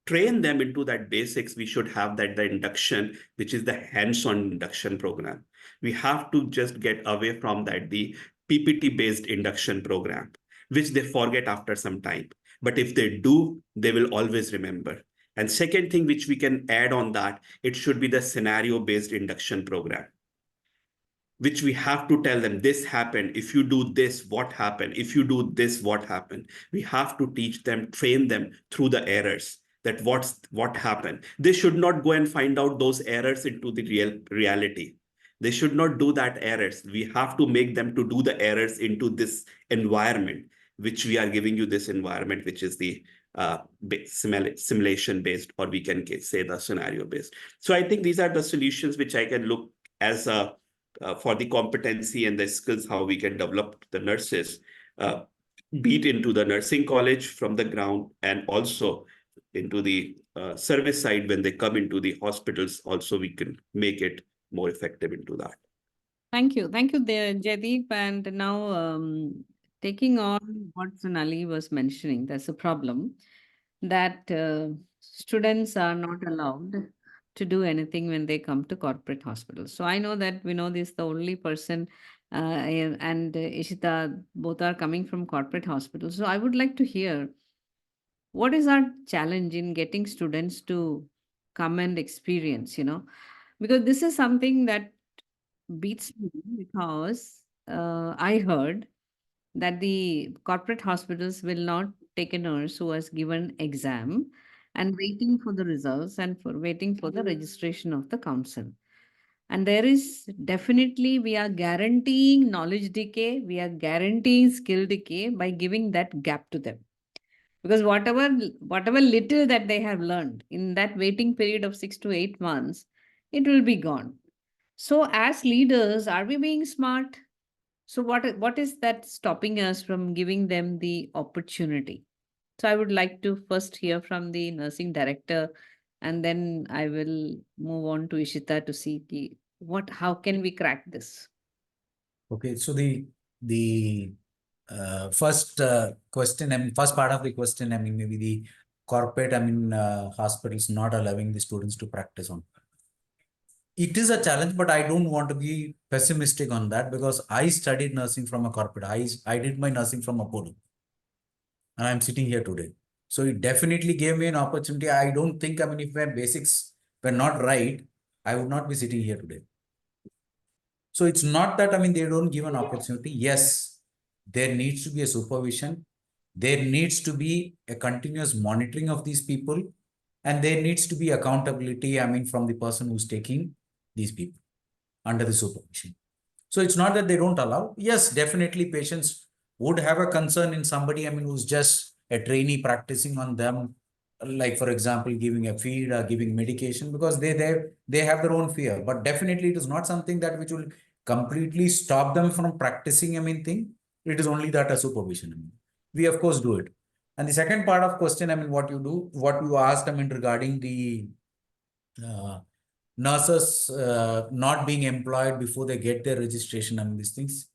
train them into that basics, we should have the induction, which is the hands-on induction program. We have to just get away from that, the PPT-based induction program, which they forget after some time. But if they do, they will always remember. And second thing, which we can add on that, it should be the scenario-based induction program, which we have to tell them, this happened. If you do this, what happened? If you do this, what happened? We have to teach them, train them through the errors, that what happened. They should not go and find out those errors into the reality. They should not do that errors. We have to make them to do the errors into this environment, which we are giving you this environment, which is the simulation based, or we can say the scenario based. So I think these are the solutions which I can look as for the competency and the skills, how we can develop the nurses, beat into the nursing college from the ground, and also into the service side when they come into the hospitals. Also, we can make it more effective into that. Thank you there, Jaideep. And now taking on what Sonali was mentioning, there's a problem that students are not allowed to do anything when they come to corporate hospitals. So I know that Vinod is the only person and Ishita, both are coming from corporate hospitals. So I would like to hear, what is our challenge in getting students to come and experience, because this is something that beats me, because I heard that the corporate hospitals will not take a nurse who has given exam and waiting for the results and for waiting for the registration of the council. And there is definitely, we are guaranteeing knowledge decay, we are guaranteeing skill decay by giving that gap to them. Because whatever little that they have learned in that waiting period of 6 to 8 months, it will be gone. So as leaders, are we being smart? So what is that stopping us from giving them the opportunity? So I would like to first hear from the nursing director, and then I will move on to Ishita to see how can we crack this? Okay, so the first question, first part of the question, maybe the corporate, hospitals not allowing the students to practice on. it is a challenge, but I don't want to be pessimistic on that because I studied nursing from a corporate. I did my nursing from Apollo, and I'm sitting here today. So it definitely gave me an opportunity. I don't think, I mean, if my basics were not right, I would not be sitting here today. So it's not that, I mean, they don't give an opportunity. Yes, there needs to be a supervision. There needs to be a continuous monitoring of these people. And there needs to be accountability, I mean, from the person who's taking these people under the supervision. So it's not that they don't allow. Yes, definitely patients would have a concern in somebody, I mean, who's just a trainee practicing on them, like for example, giving a feed or giving medication, because they have their own fear. But definitely it is not something that which will completely stop them from practicing, I mean, thing. It is only that a supervision. I mean, we of course do it. And the second part of question, I mean, what you asked, I mean, regarding the nurses not being employed before they get their registration and these things.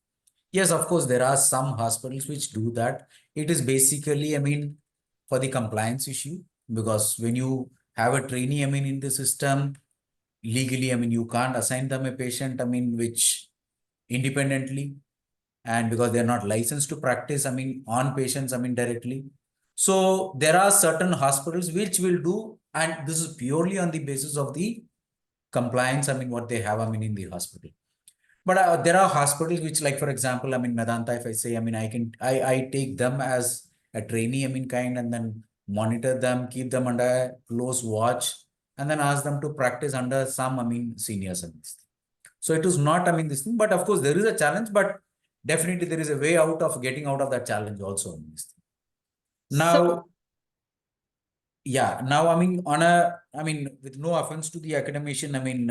Yes, of course, there are some hospitals which do that. It is basically, I mean, for the compliance issue, because when you have a trainee, I mean, in the system, legally, I mean, you can't assign them a patient, I mean, which independently, and because they're not licensed to practice, I mean, on patients, I mean, directly. So there are certain hospitals which will do, and this is purely on the basis of the compliance, I mean, what they have, I mean, in the hospital. But there are hospitals which, like, for example, I mean, Medanta, if I say, I mean, I take them as a trainee, I mean, kind, and then monitor them, keep them under close watch, and then ask them to practice under some, I mean, seniors and this thing. So it is not, I mean, this thing, but of course, there is a challenge, but definitely there is a way out of getting out of that challenge also in this thing. Now, yeah, now, I mean, I mean, with no offense to the academician, I mean,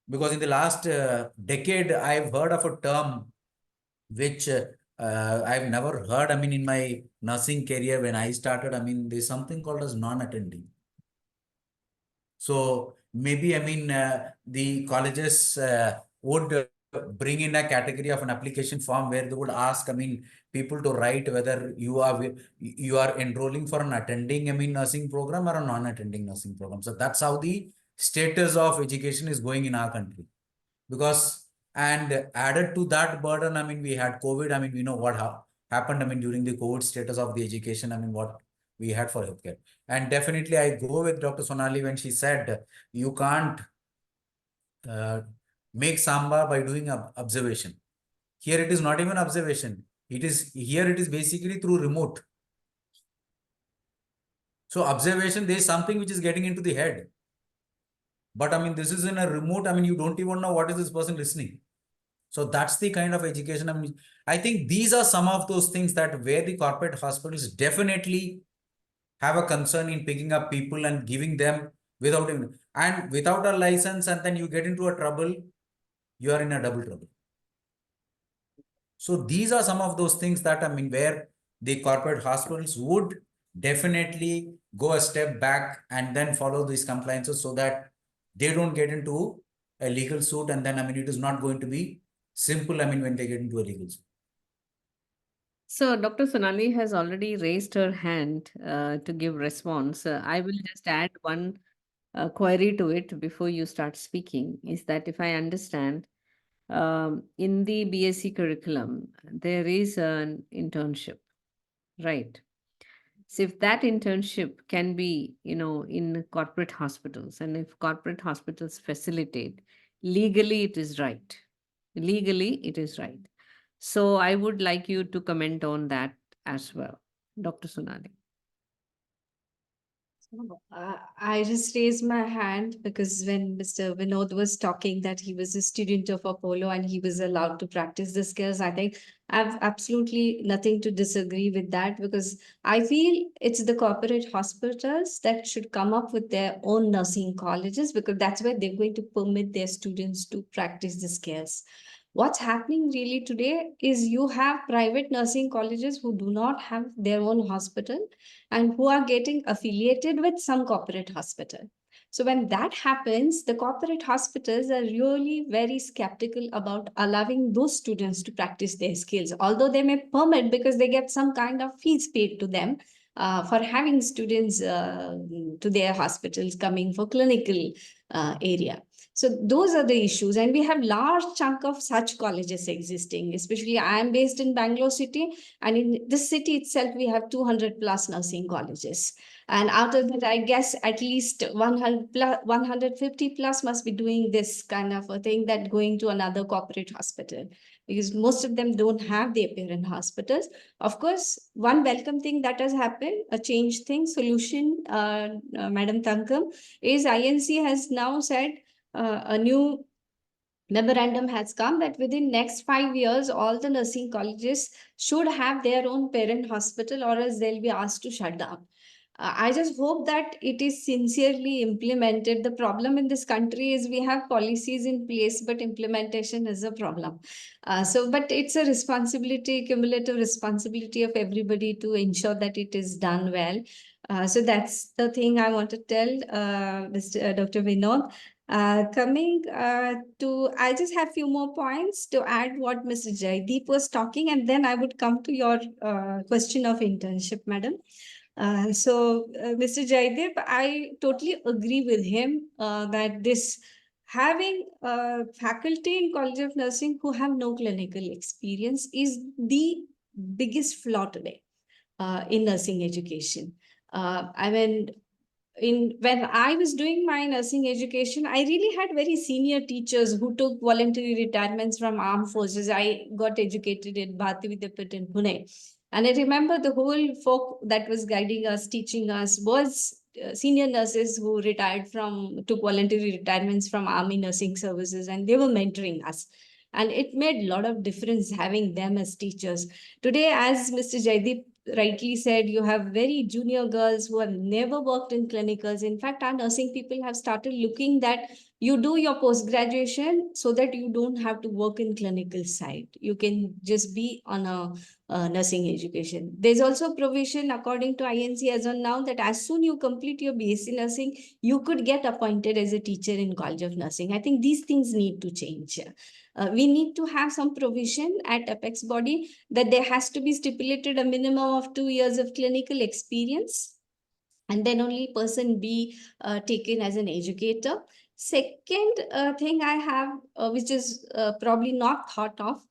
because in the last decade, I've heard of a term which I've never heard, I mean, in my nursing career when I started, I mean, there's something called as non-attending. So maybe, I mean, the colleges would bring in a category of an application form where they would ask, I mean, people to write whether you are enrolling for an attending, I mean, nursing program or a non-attending nursing program. So that's how the status of education is going in our country. Because, and added to that burden, I mean, we had COVID. I mean, we know what happened, I mean, during the COVID status of the education, I mean, what we had for healthcare. And definitely I go with Dr. Sonali when she said, you can't make samba by doing observation. Here it is not even observation. It is basically through remote. So observation, there is something which is getting into the head. But I mean, this is in a remote, I mean, you don't even know what is this person listening. So that's the kind of education. I mean, I think these are some of those things that where the corporate hospitals definitely have a concern in picking up people and giving them without a license, and then you get into a trouble, you are in a double trouble. So these are some of those things that, I mean, where the corporate hospitals would definitely go a step back and then follow these compliances so that they don't get into a legal suit. And then, I mean, it is not going to be simple, I mean, when they get into a legal suit. So Dr. Sonali has already raised her hand to give response. I will just add one query to it before you start speaking, is that if I understand, in the BSc curriculum, there is an internship, right? So if that internship can be, in corporate hospitals, and if corporate hospitals facilitate, legally it is right. Legally it is right. So I would like you to comment on that as well, Dr. Sonali. I just raised my hand because when Mr. Vinod was talking that he was a student of Apollo and he was allowed to practice the skills, I think I have absolutely nothing to disagree with that, because I feel it's the corporate hospitals that should come up with their own nursing colleges, because that's where they're going to permit their students to practice the skills. What's happening really today is you have private nursing colleges who do not have their own hospital and who are getting affiliated with some corporate hospital. So when that happens, the corporate hospitals are really very skeptical about allowing those students to practice their skills, although they may permit because they get some kind of fees paid to them for having students to their hospitals coming for clinical area. So those are the issues. And we have large chunk of such colleges existing, especially I am based in Bangalore city. And in this city itself, we have 200 plus nursing colleges. And out of that, I guess at least 100 plus, 150 plus must be doing this kind of a thing, that going to another corporate hospital, because most of them don't have their parent hospitals. Of course, one welcome thing that has happened, a change thing, solution, Madam Thankam, is INC has now said, a new memorandum has come that within next 5 years, all the nursing colleges should have their own parent hospital, or else they'll be asked to shut down. I just hope that it is sincerely implemented. The problem in this country is we have policies in place, but implementation is a problem. But it's a responsibility, cumulative responsibility of everybody to ensure that it is done well. So that's the thing I want to tell Dr. Vinod. Coming to, I just have few more points to add what Mr. Jaideep was talking, and then I would come to your question of internship, madam. Mr. Jaideep, I totally agree with him that this having faculty in College of Nursing who have no clinical experience is the biggest flaw today in nursing education. I mean, when I was doing my nursing education, I really had very senior teachers who took voluntary retirements from armed forces. I got educated in Bharati Vidyapith in Pune. And I remember the whole folk that was guiding us, teaching us, was senior nurses who took voluntary retirements from army nursing services, and they were mentoring us. And it made a lot of difference having them as teachers. Today, as Mr. Jaideep rightly said, you have very junior girls who have never worked in clinicals. In fact, our nursing people have started looking that you do your post-graduation so that you don't have to work in clinical side. You can just be on a nursing education. There's also provision according to INC as on now that as soon you complete your BSc nursing, you could get appointed as a teacher in College of Nursing. I think these things need to change. We need to have some provision at apex body that there has to be stipulated a minimum of 2 years of clinical experience, and then only person be taken as an educator. Second thing I have, which is probably not thought of,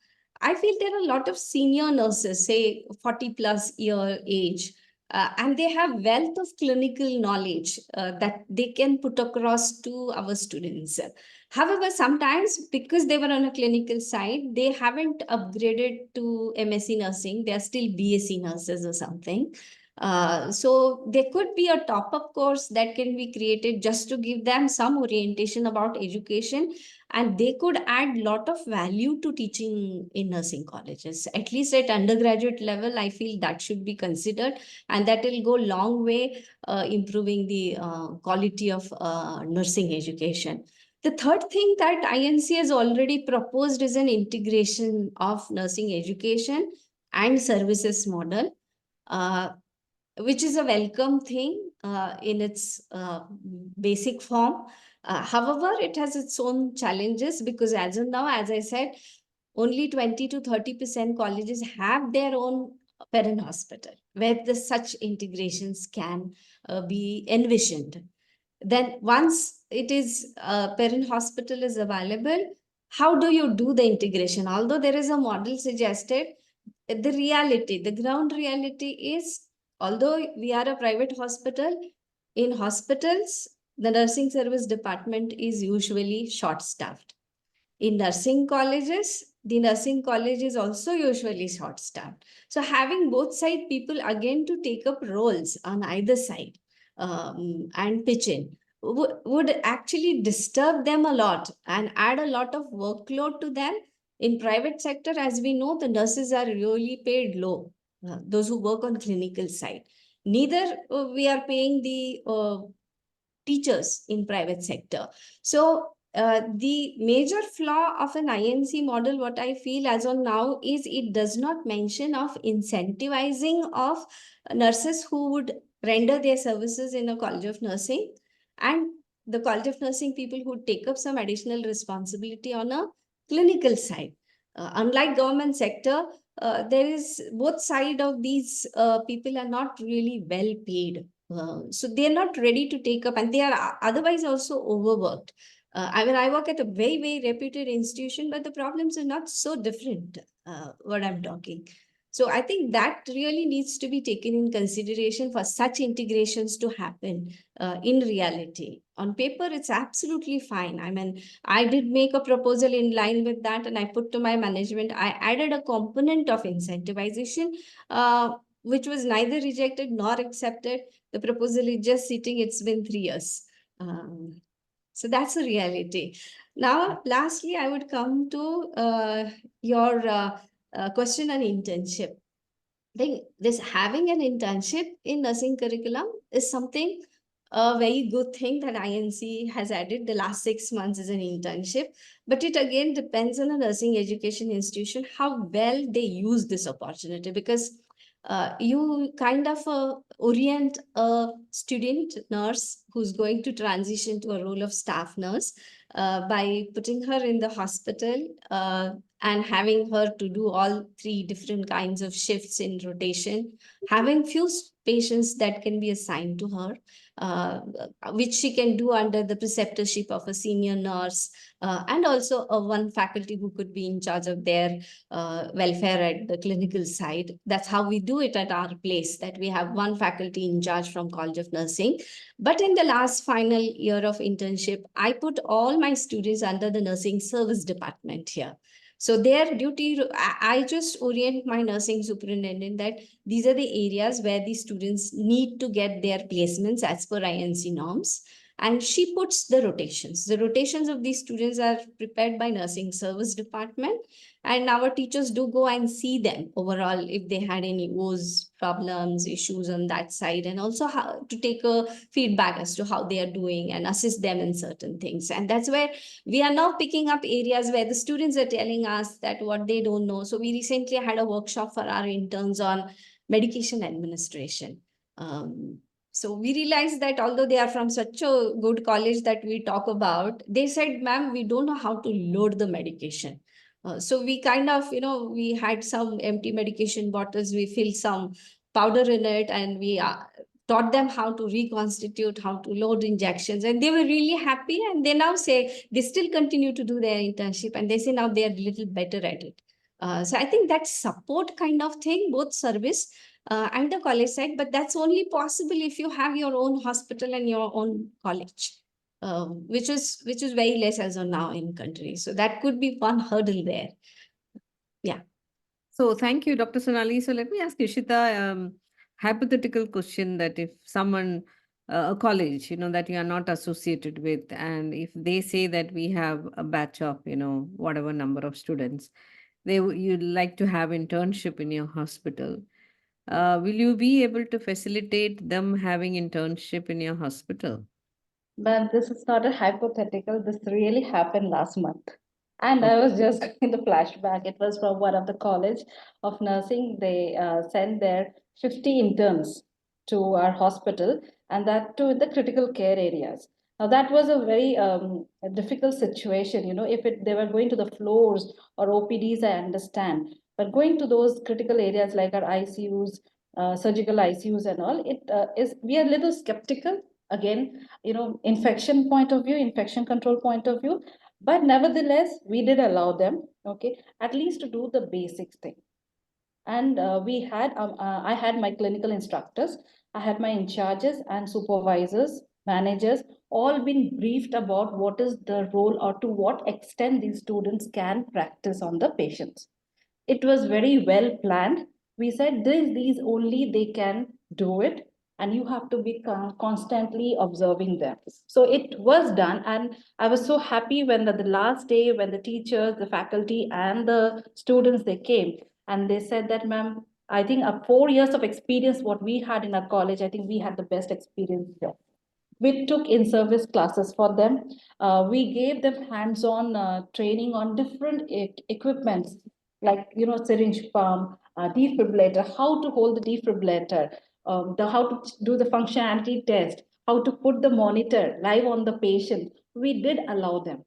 I feel there are a lot of senior nurses, say 40 plus year age, and they have wealth of clinical knowledge that they can put across to our students. However, sometimes because they were on a clinical side, they haven't upgraded to MSc nursing. They are still BSc nurses or something. So there could be a top-up course that can be created just to give them some orientation about education, and they could add a lot of value to teaching in nursing colleges. At least at undergraduate level, I feel that should be considered, and that will go a long way improving the quality of nursing education. The third thing that INC has already proposed is an integration of nursing education and services model, which is a welcome thing in its basic form. However, it has its own challenges because as of now, as I said, only 20 to 30% colleges have their own parent hospital where such integrations can be envisioned. Then once it is parent hospital is available, how do you do the integration? Although there is a model suggested, the reality, the ground reality is, although we are a private hospital, in hospitals, the nursing service department is usually short-staffed. In nursing colleges, the nursing college is also usually short-staffed. So having both side people again to take up roles on either side and pitch in would actually disturb them a lot and add a lot of workload to them. In private sector, as we know, the nurses are really paid low, those who work on clinical side. Neither we are paying the teachers in private sector. So the major flaw of an INC model, what I feel as on now, is it does not mention of incentivizing of nurses who would render their services in a College of Nursing, and the College of Nursing people who take up some additional responsibility on a clinical side. Unlike government sector, there is both side of these people are not really well paid. So they're not ready to take up, and they are otherwise also overworked. I mean, I work at a very, very reputed institution, but the problems are not so different, what I'm talking. So I think that really needs to be taken in consideration for such integrations to happen in reality. On paper, it's absolutely fine. I mean, I did make a proposal in line with that, and I put to my management, I added a component of incentivization, which was neither rejected nor accepted. The proposal is just sitting, it's been 3 years. So that's a reality. Now, lastly, I would come to your question on internship. I think this having an internship in nursing curriculum is something, a very good thing that INC has added. The last 6 months is an internship, but it again depends on a nursing education institution, how well they use this opportunity, because you kind of orient a student nurse who's going to transition to a role of staff nurse by putting her in the hospital and having her to do all 3 different kinds of shifts in rotation, having few patients that can be assigned to her, which she can do under the preceptorship of a senior nurse, and also one faculty who could be in charge of their welfare at the clinical side. That's how we do it at our place, that we have one faculty in charge from College of Nursing. But in the last final year of internship, I put all my students under the nursing service department here. So their duty, I just orient my nursing superintendent that these are the areas where the students need to get their placements as per INC norms. And she puts the rotations. The rotations of these students are prepared by nursing service department. And our teachers do go and see them overall if they had any woes, problems, issues on that side, and also how to take a feedback as to how they are doing and assist them in certain things. And that's where we are now picking up areas where the students are telling us that what they don't know. So we recently had a workshop for our interns on medication administration. So we realized that although they are from such a good college that we talk about, they said, ma'am, we don't know how to load the medication. So we kind of, we had some empty medication bottles, we filled some powder in it, and we taught them how to reconstitute, how to load injections. And they were really happy. And they now say they still continue to do their internship. And they say now they are a little better at it. So I think that support kind of thing, both service and the college side, but that's only possible if you have your own hospital and your own college, which is very less as of now in country. So that could be one hurdle there. Yeah. So thank you, Dr. Sonali. So let me ask Ishita, hypothetical question, that if someone, a college, that you are not associated with, and if they say that we have a batch of, whatever number of students, you'd like to have internship in your hospital. Will you be able to facilitate them having internship in your hospital? But this is not a hypothetical. This really happened last month. And I was just in the flashback. It was from one of the college of nursing. They sent their 50 interns to our hospital, and that to the critical care areas. Now that was a very a difficult situation. If they were going to the floors or OPDs, I understand. But going to those critical areas like our ICUs, surgical ICUs and all, we are a little skeptical. Again, infection point of view, infection control point of view, but nevertheless, we did allow them, okay, at least to do the basics thing. And I had my clinical instructors, I had my in charges and supervisors, managers, all been briefed about what is the role or to what extent these students can practice on the patients. It was very well planned. We said these only they can do it, and you have to be constantly observing them. So it was done, and I was so happy when the last day, when the teachers, the faculty, and the students, they came, and they said that, ma'am, I think 4 years of experience, what we had in our college, I think we had the best experience here. We took in-service classes for them. We gave them hands-on training on different equipments, like, syringe pump, defibrillator, how to hold the defibrillator, how to do the functionality test, how to put the monitor live on the patient. We did allow them.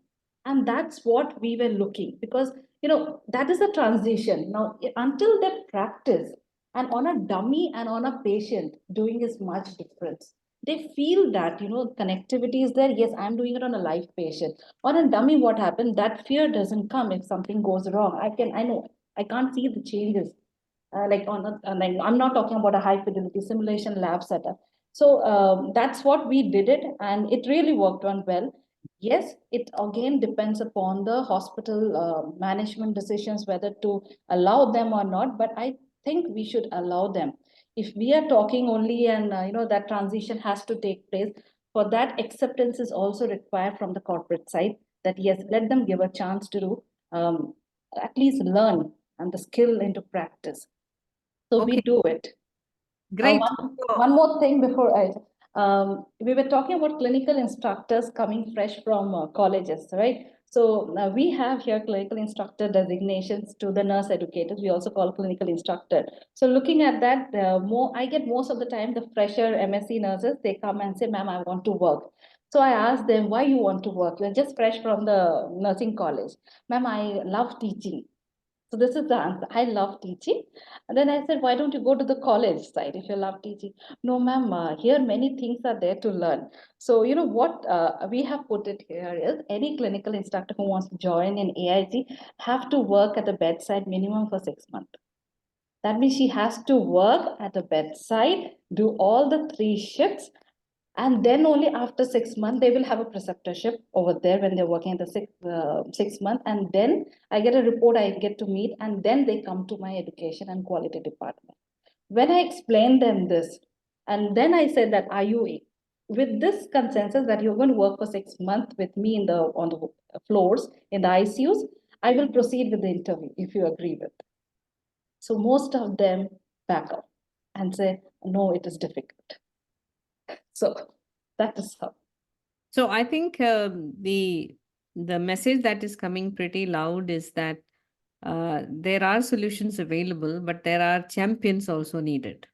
And that's what we were looking, because, that is a transition. Now, until they practice, and on a dummy and on a patient, doing is much different. they feel that, connectivity is there. Yes, I'm doing it on a live patient. On a dummy, what happened? That fear doesn't come if something goes wrong. I know, I can't see the changes. Like like I'm not talking about a high fidelity simulation lab setup. So that's what we did it, and it really worked on well. Yes, it again depends upon the hospital management decisions whether to allow them or not. But I think we should allow them. If we are talking only, and that transition has to take place, for that acceptance is also required from the corporate side. That yes, let them give a chance to do, at least learn and the skill into practice. So we Okay, do it. great. One more thing before we were talking about clinical instructors coming fresh from colleges, right? So we have here clinical instructor designations to the nurse educators. We also call clinical instructor. So looking at that, I get most of the time the fresher MSc nurses, they come and say, ma'am, I want to work. So I ask them, why you want to work? You're just fresh from the nursing college. Ma'am, I love teaching. So this is the answer. I love teaching. And then I said, why don't you go to the college side if you love teaching? No, ma'am, here many things are there to learn. So, what we have put it here is any clinical instructor who wants to join in AIG have to work at the bedside minimum for 6 months. That means she has to work at the bedside, do all the 3 shifts, and then only after 6 months they will have a preceptorship over there when they're working the 6 months. And then I get a report, I get to meet, and then they come to my education and quality department. When I explained them this, and then I said that, are you with this consensus that you're going to work for 6 months with me on the floors in the ICUs, I will proceed with the interview if you agree with. So most of them back up and say, no, it is difficult. So that is how. So I think the message that is coming pretty loud is that there are solutions available, but there are champions also needed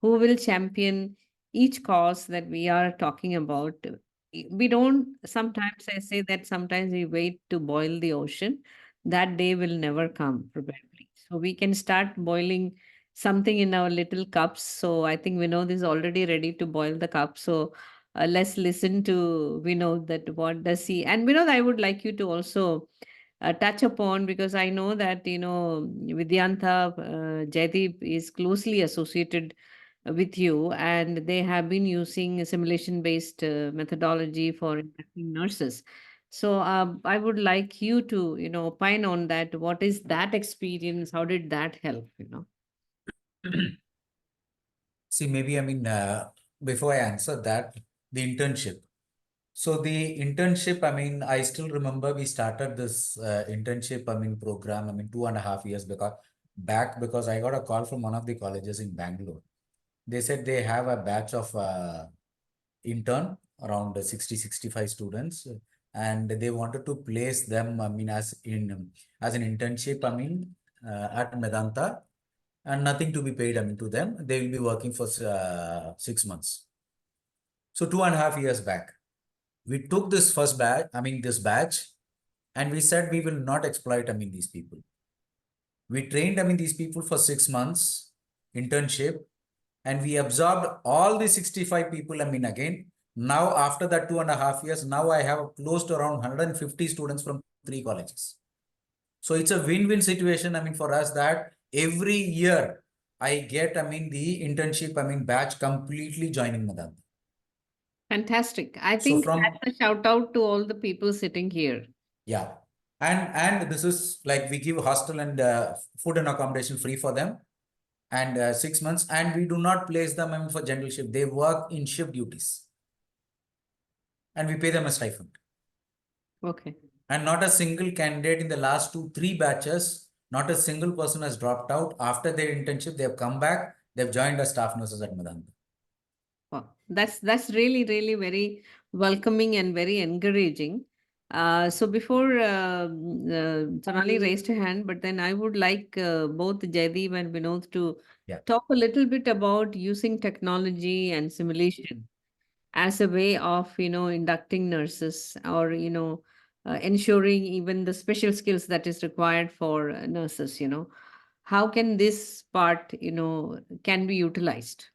who will champion each cause that we are talking about. We don't, sometimes I say that sometimes we wait to boil the ocean. That day will never come, probably. So we can start boiling something in our little cups. So I think Vinod is already ready to boil the cup. So let's listen to Vinod, that what does he, and Vinod, I would like you to also touch upon, because I know that, Vidyantha, Jaideep is closely associated with you, and they have been using simulation based methodology for inducting nurses. So I would like you to, opine on that. What is that experience? How did that help, See, maybe, before I answer that, the internship. So the internship, I still remember we started this internship, program, 2.5 years because I got a call from one of the colleges in Bangalore. They said they have a batch of intern, around 65 students, and they wanted to place them, as an internship, at Medanta, and nothing to be paid, to them. They will be working for 6 months. So 2.5 years back, we took this first batch, this batch, and we said we will not exploit, these people. We trained, these people for 6 months internship, and we absorbed all the 65 people, again. Now, after that 2.5 years, now I have close to around 150 students from 3 colleges. So it's a win-win situation, for us, that every year I get, the internship, batch completely joining Medanta. Fantastic. I So think from, that's a shout out to all the people sitting here. yeah. And this is like we give hostel and food and accommodation free for them, and 6 months, and we do not place them, for general shift. They work in shift duties, and we pay them a stipend. Okay. And not a single candidate in the last 2-3 batches, not a single person has dropped out. After their internship, they have come back, they've joined as staff nurses at Medanta. Wow. That's really, really very welcoming and very encouraging. So before Sonali raised her hand, but then I would like both Jaideep and Vinod to Yeah. talk a little bit about using technology and simulation as a way of, inducting nurses, or, ensuring even the special skills that is required for nurses, How can this part, can be utilized?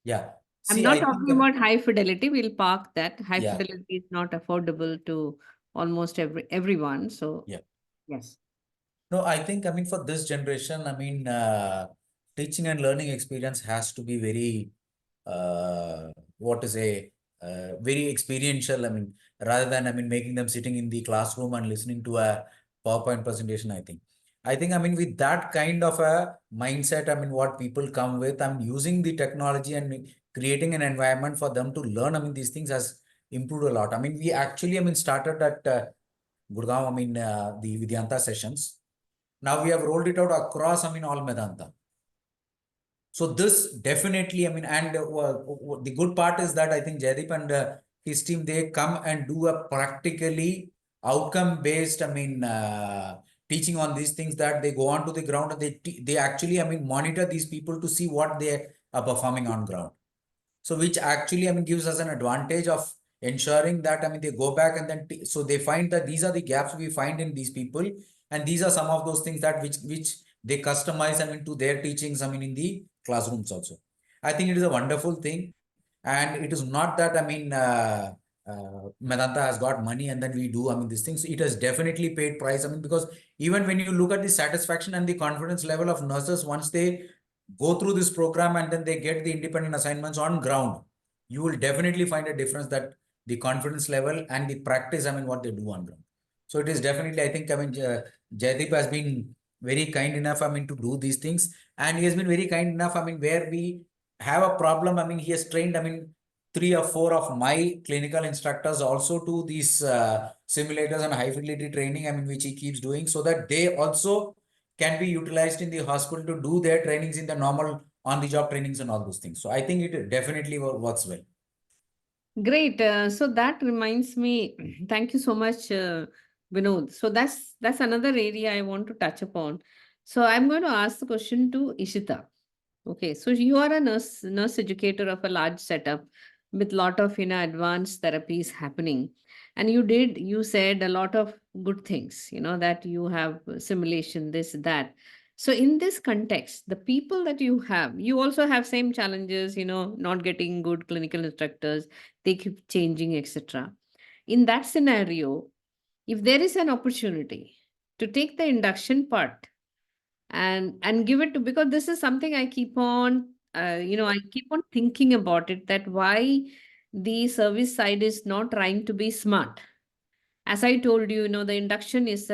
Yeah. I'm See, not I think, talking about high fidelity. We'll park that. High yeah, fidelity is not affordable to almost everyone. So yeah. yes. No, I think, I mean, for this generation, I mean, teaching and learning experience has to be very, what to say, very experiential. I mean, rather than, I mean, making them sitting in the classroom and listening to a PowerPoint presentation, I think. I mean, with that kind of a mindset, I mean, what people come with, I'm using the technology and creating an environment for them to learn. I mean, these things has improved a lot. I mean, we actually, I mean, started at Gurgaon, I mean, the Vidyanta sessions. Now we have rolled it out across, I mean, all Medanta. So this definitely, I mean, and the good part is that I think Jaideep and his team, they come and do a practically outcome-based, I mean, teaching on these things, that they go on to the ground and they actually, I mean, monitor these people to see what they are performing on ground. So which actually, I mean, gives us an advantage of ensuring that, I mean, they go back and then, so they find that these are the gaps we find in these people. And these are some of those things that which they customize, I mean, to their teachings, I mean, in the classrooms also. I think it is a wonderful thing. And it is not that, I mean, Medanta has got money and then we do, I mean, these things. It has definitely paid price. I mean, because even when you look at the satisfaction and the confidence level of nurses, once they go through this program and then they get the independent assignments on ground, you will definitely find a difference, that the confidence level and the practice, I mean, what they do on ground. So it is definitely, I think, I mean, Jaideep has been very kind enough, I mean, to do these things. And he has been very kind enough, I mean, where we have a problem, I mean, he has trained, I mean, 3 or 4 of my clinical instructors also to these simulators and high fidelity training, I mean, which he keeps doing, so that they also can be utilized in the hospital to do their trainings in the normal on-the-job trainings and all those things. So I think it definitely works well. Great. So that reminds me, thank you so much, Vinod. So that's another area I want to touch upon. So I'm going to ask the question to Ishita. Okay, so you are a nurse educator of a large setup with lot of advanced therapies happening, and you said a lot of good things, that you have simulation, this, that. So in this context, the people that you also have same challenges, not getting good clinical instructors, they keep changing, etc. In that scenario, if there is an opportunity to take the induction part and give it to, because this is something I keep on I keep on thinking about it, that why the service side is not trying to be smart. As I told you, the induction it's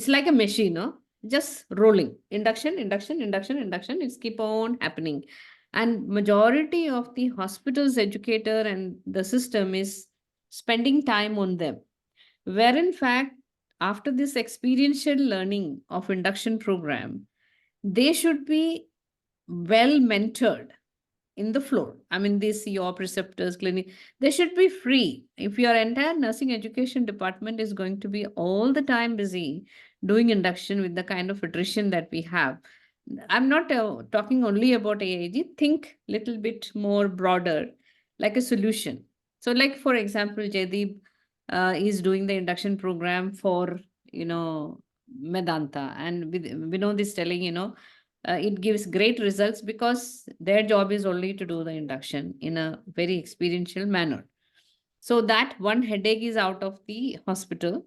like a machine, no? Just rolling. Induction, induction, induction, induction. It's keep on happening. And majority of the hospital's educator and the system is spending time on them. Where in fact, after this experiential learning of induction program, they should be well mentored in the floor. I mean, these your preceptors, clinic, they should be free. If your entire nursing education department is going to be all the time busy doing induction with the kind of attrition that we have, I'm not talking only about AIG. Think little bit more broader, like a solution. So, like for example, Jaideep is doing the induction program for Medanta, and Vinod is telling it gives great results because their job is only to do the induction in a very experiential manner. So that one headache is out of the hospital.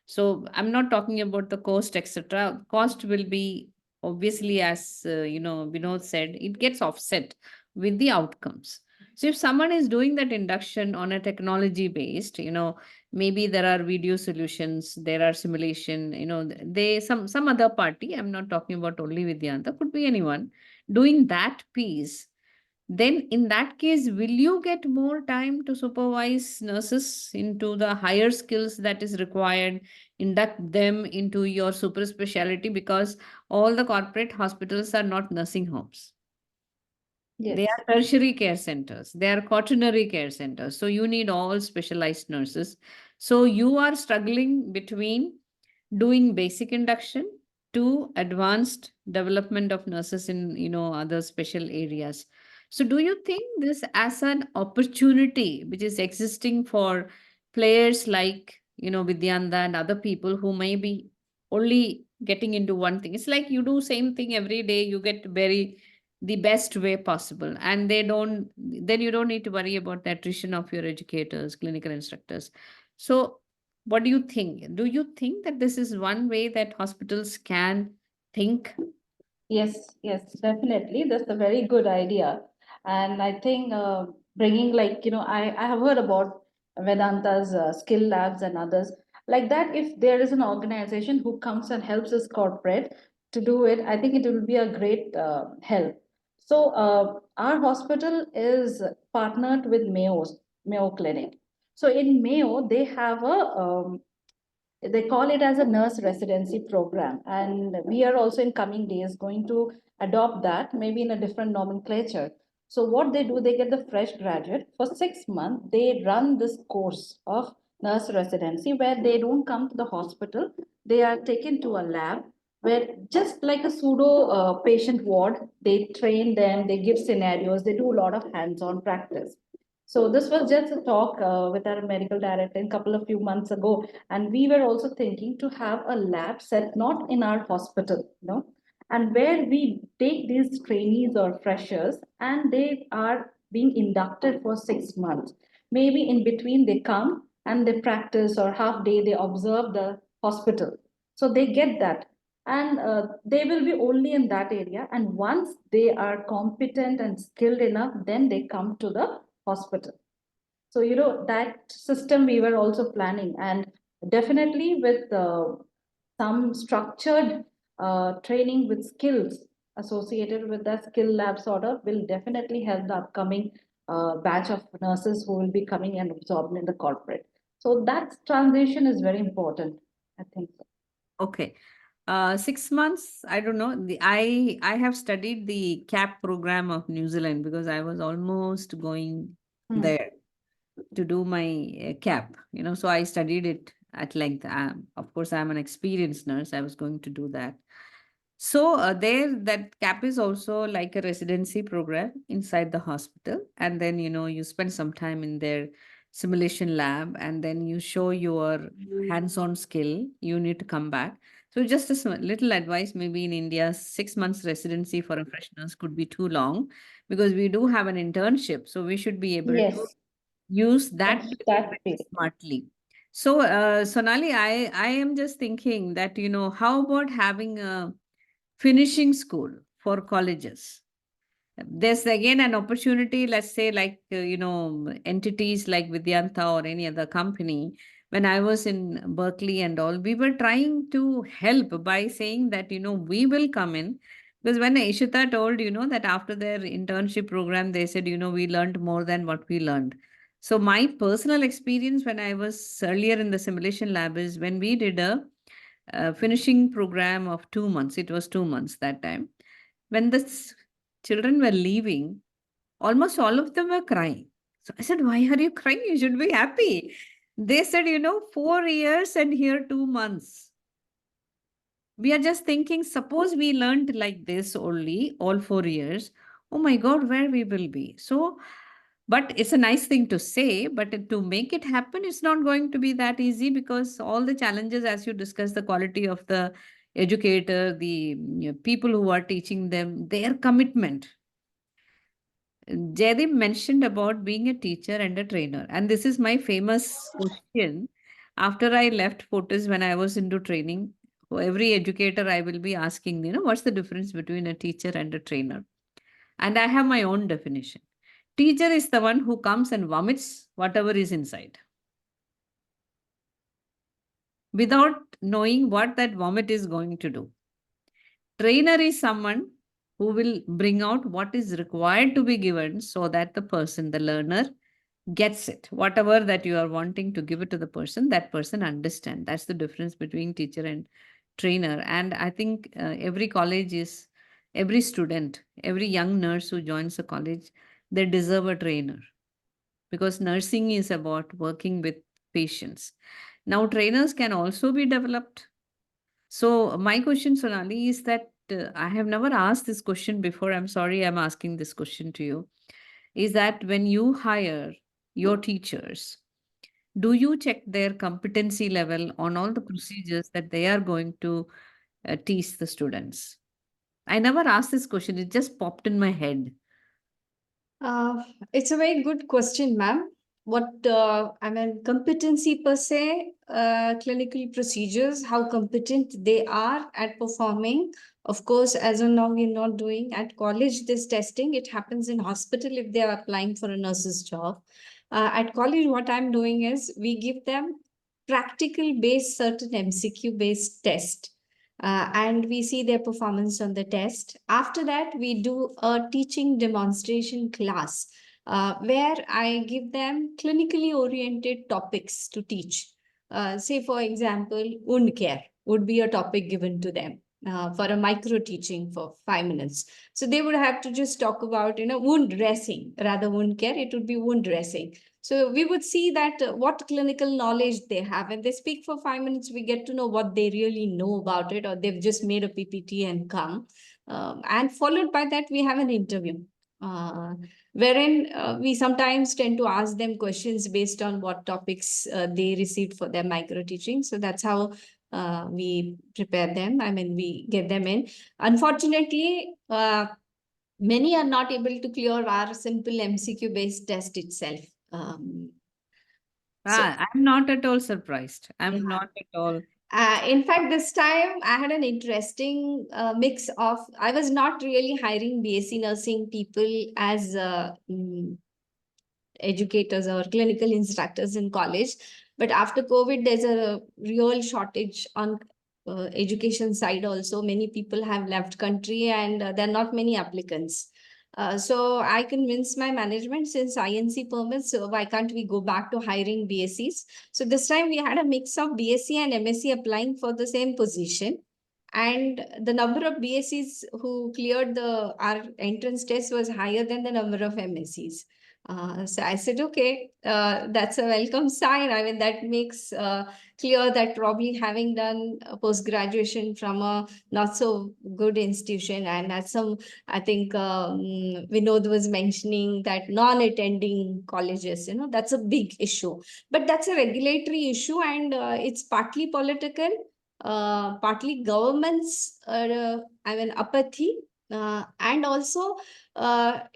So I'm not talking about the cost, etc. Cost will be obviously, as Vinod said, it gets offset with the outcomes. So if someone is doing that induction on a technology based, maybe there are video solutions, there are simulation, they some other party, I'm not talking about only Vidyanta, could be anyone doing that piece, then in that case, will you get more time to supervise nurses into the higher skills that is required, induct them into your super specialty, because all the corporate hospitals are not nursing homes. They Yes. are tertiary care centers. They are quaternary care centers. So you need all specialized nurses. So you are struggling between doing basic induction to advanced development of nurses in other special areas. So do you think this as an opportunity which is existing for players like Vidyanda and other people who may be only getting into one thing? It's like you do same thing every day, you get very the best way possible. And then you don't need to worry about the attrition of your educators, clinical instructors. So what do you think? Do you think that this is one way that hospitals can think? Yes, yes, definitely. That's a very good idea. And I think bringing like, I have heard about Vedanta's skill labs and others like that. If there is an organization who comes and helps us corporate to do it, I think it will be a great help. So our hospital is partnered with Mayo Clinic. So in Mayo, they have they call it as a nurse residency program, and we are also in coming days going to adopt that, maybe in a different nomenclature. So what they do, they get the fresh graduate for 6 months, they run this course of nurse residency where they don't come to the hospital, they are taken to a lab where, just like a pseudo patient ward, they train them, they give scenarios, they do a lot of hands-on practice. So this was just a talk with our medical director a couple of few months ago, and we were also thinking to have a lab set not in our hospital, and where we take these trainees or freshers and they are being inducted for 6 months. Maybe in between they come and they practice, or half day they observe the hospital. So they get that, and they will be only in that area. And once they are competent and skilled enough, then they come to the hospital. So, that system we were also planning, and definitely with some structured training with skills associated with that skill lab sort of will definitely help the upcoming batch of nurses who will be coming and absorbed in the corporate. So that transition is very important, I think. Okay. 6 months, I don't know. I have studied the CAP program of New Zealand because I was almost going there to do my CAP, so I studied it at length. Of course, I'm an experienced nurse. I was going to do that. So there, that CAP is also like a residency program inside the hospital. And then, you spend some time in their simulation lab, and then you show your hands-on skill. You need to come back. So just a little advice, maybe in India, 6 months residency for a fresh nurse could be too long, because we do have an internship. So we should be able to Yes, use that that very piece. smartly. So Sonali, I am just thinking that, how about having a finishing school for colleges? There's again an opportunity, let's say, like, entities like Vidyanta or any other company. When I was in Berkeley and all, we were trying to help by saying that, we will come in. Because when Ishita told, that after their internship program, they said, we learned more than what we learned. So my personal experience when I was earlier in the simulation lab is when we did a finishing program of 2 months. It was 2 months that time. When the children were leaving, almost all of them were crying. So I said, why are you crying? You should be happy. They said, 4 years and here 2 months. We are just thinking, suppose we learned like this only all 4 years. Oh my God, where we will be. So, but it's a nice thing to say, but to make it happen, it's not going to be that easy, because all the challenges, as you discussed, the quality of the educator, the people who are teaching them, their commitment. Jaideep mentioned about being a teacher and a trainer. And this is my famous question. After I left Fortis, when I was into training, for every educator, I will be asking, what's the difference between a teacher and a trainer? And I have my own definition. Teacher is the one who comes and vomits whatever is inside, without knowing what that vomit is going to do. Trainer is someone who will bring out what is required to be given so that the person, the learner, gets it. Whatever that you are wanting to give it to the person, that person understand. That's the difference between teacher and trainer. And I think every student, every young nurse who joins a college, they deserve a trainer, because nursing is about working with patients. Now, trainers can also be developed. So my question, Sonali, is that I have never asked this question before. I'm sorry, I'm asking this question to you. Is that when you hire your teachers, do you check their competency level on all the procedures that they are going to teach the students? I never asked this question. It just popped in my head. It's a very good question, ma'am. I mean, competency per se, clinical procedures, how competent they are at performing. Of course, as of now, we're not doing at college this testing. It happens in hospital if they are applying for a nurse's job. At college, what I'm doing is we give them practical based, certain MCQ based test. And we see their performance on the test. After that, we do a teaching demonstration class where I give them clinically oriented topics to teach. Say, for example, wound care would be a topic given to them for a micro teaching for 5 minutes. So they would have to just talk about, wound dressing, rather wound care, it would be wound dressing. So we would see that what clinical knowledge they have, and they speak for 5 minutes, we get to know what they really know about it, or they've just made a PPT and come. And followed by that, we have an interview, wherein we sometimes tend to ask them questions based on what topics they received for their micro teaching. So that's how we prepare them. I mean, we get them in. Unfortunately, many are not able to clear our simple MCQ based test itself. I'm not at all surprised. I'm Yeah. not at all. In fact, this time I had an interesting mix of, I was not really hiring BSc nursing people as educators or clinical instructors in college. But after COVID, there's a real shortage on education side also. Many people have left country and there are not many applicants. So I convinced my management, since INC permits, so why can't we go back to hiring BScs? So this time we had a mix of BSc and MSc applying for the same position. And the number of BScs who cleared our entrance test was higher than the number of MScs. So I said, okay, that's a welcome sign. I mean, that makes clear that probably having done a post-graduation from a not so good institution, and as some, I think Vinod was mentioning that non-attending colleges, that's a big issue. But that's a regulatory issue, and it's partly political, partly government's, apathy, and also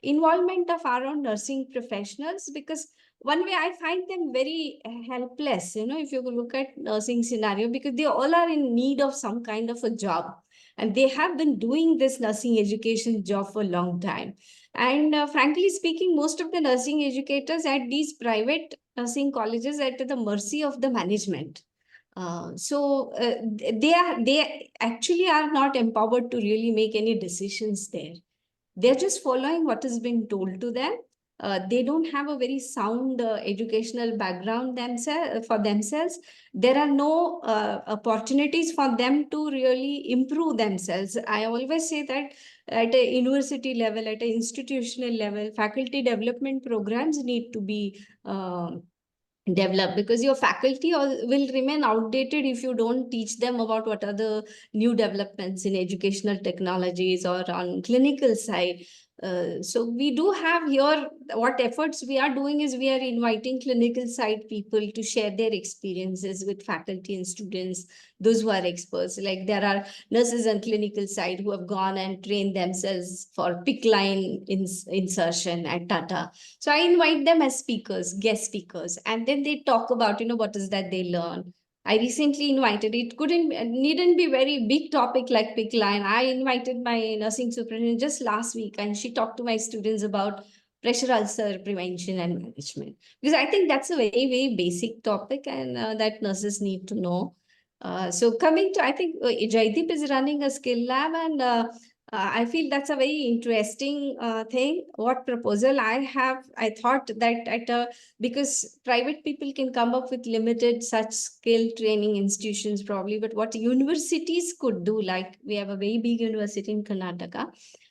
involvement of our own nursing professionals, because one way I find them very helpless, if you look at nursing scenario, because they all are in need of some kind of a job, and they have been doing this nursing education job for a long time. And frankly speaking, most of the nursing educators at these private nursing colleges are at the mercy of the management. They actually are not empowered to really make any decisions there. They're just following what has been told to them. They don't have a very sound educational background for themselves. There are no opportunities for them to really improve themselves. I always say that at a university level, at an institutional level, faculty development programs need to be develop, because your faculty will remain outdated if you don't teach them about what are the new developments in educational technologies or on clinical side. So we do have here, what efforts we are doing is we are inviting clinical side people to share their experiences with faculty and students, those who are experts. Like there are nurses on clinical side who have gone and trained themselves for PICC line insertion at Tata. So I invite them as speakers, guest speakers, and then they talk about, what is that they learn. I recently invited, needn't be very big topic like PICC line. I invited my nursing superintendent just last week, and she talked to my students about pressure ulcer prevention and management. Because I think that's a very, very basic topic, and that nurses need to know. So coming to, I think Jaideep is running a skill lab, and I feel that's a very interesting thing. What proposal I thought that because private people can come up with limited such skill training institutions probably, but what universities could do, like we have a very big university in Karnataka,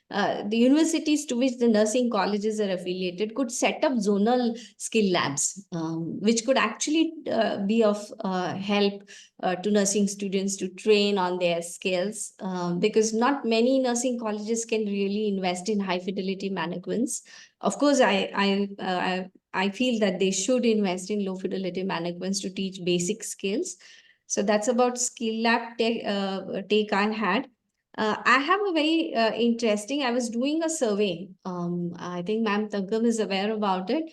the universities to which the nursing colleges are affiliated could set up zonal skill labs, which could actually be of help to nursing students to train on their skills, because not many nursing colleges can really invest in high fidelity mannequins. Of course, I feel that they should invest in low fidelity mannequins to teach basic skills. So that's about skill lab take I had. I have a very interesting, I was doing a survey. I think Ma'am Tangam is aware about it.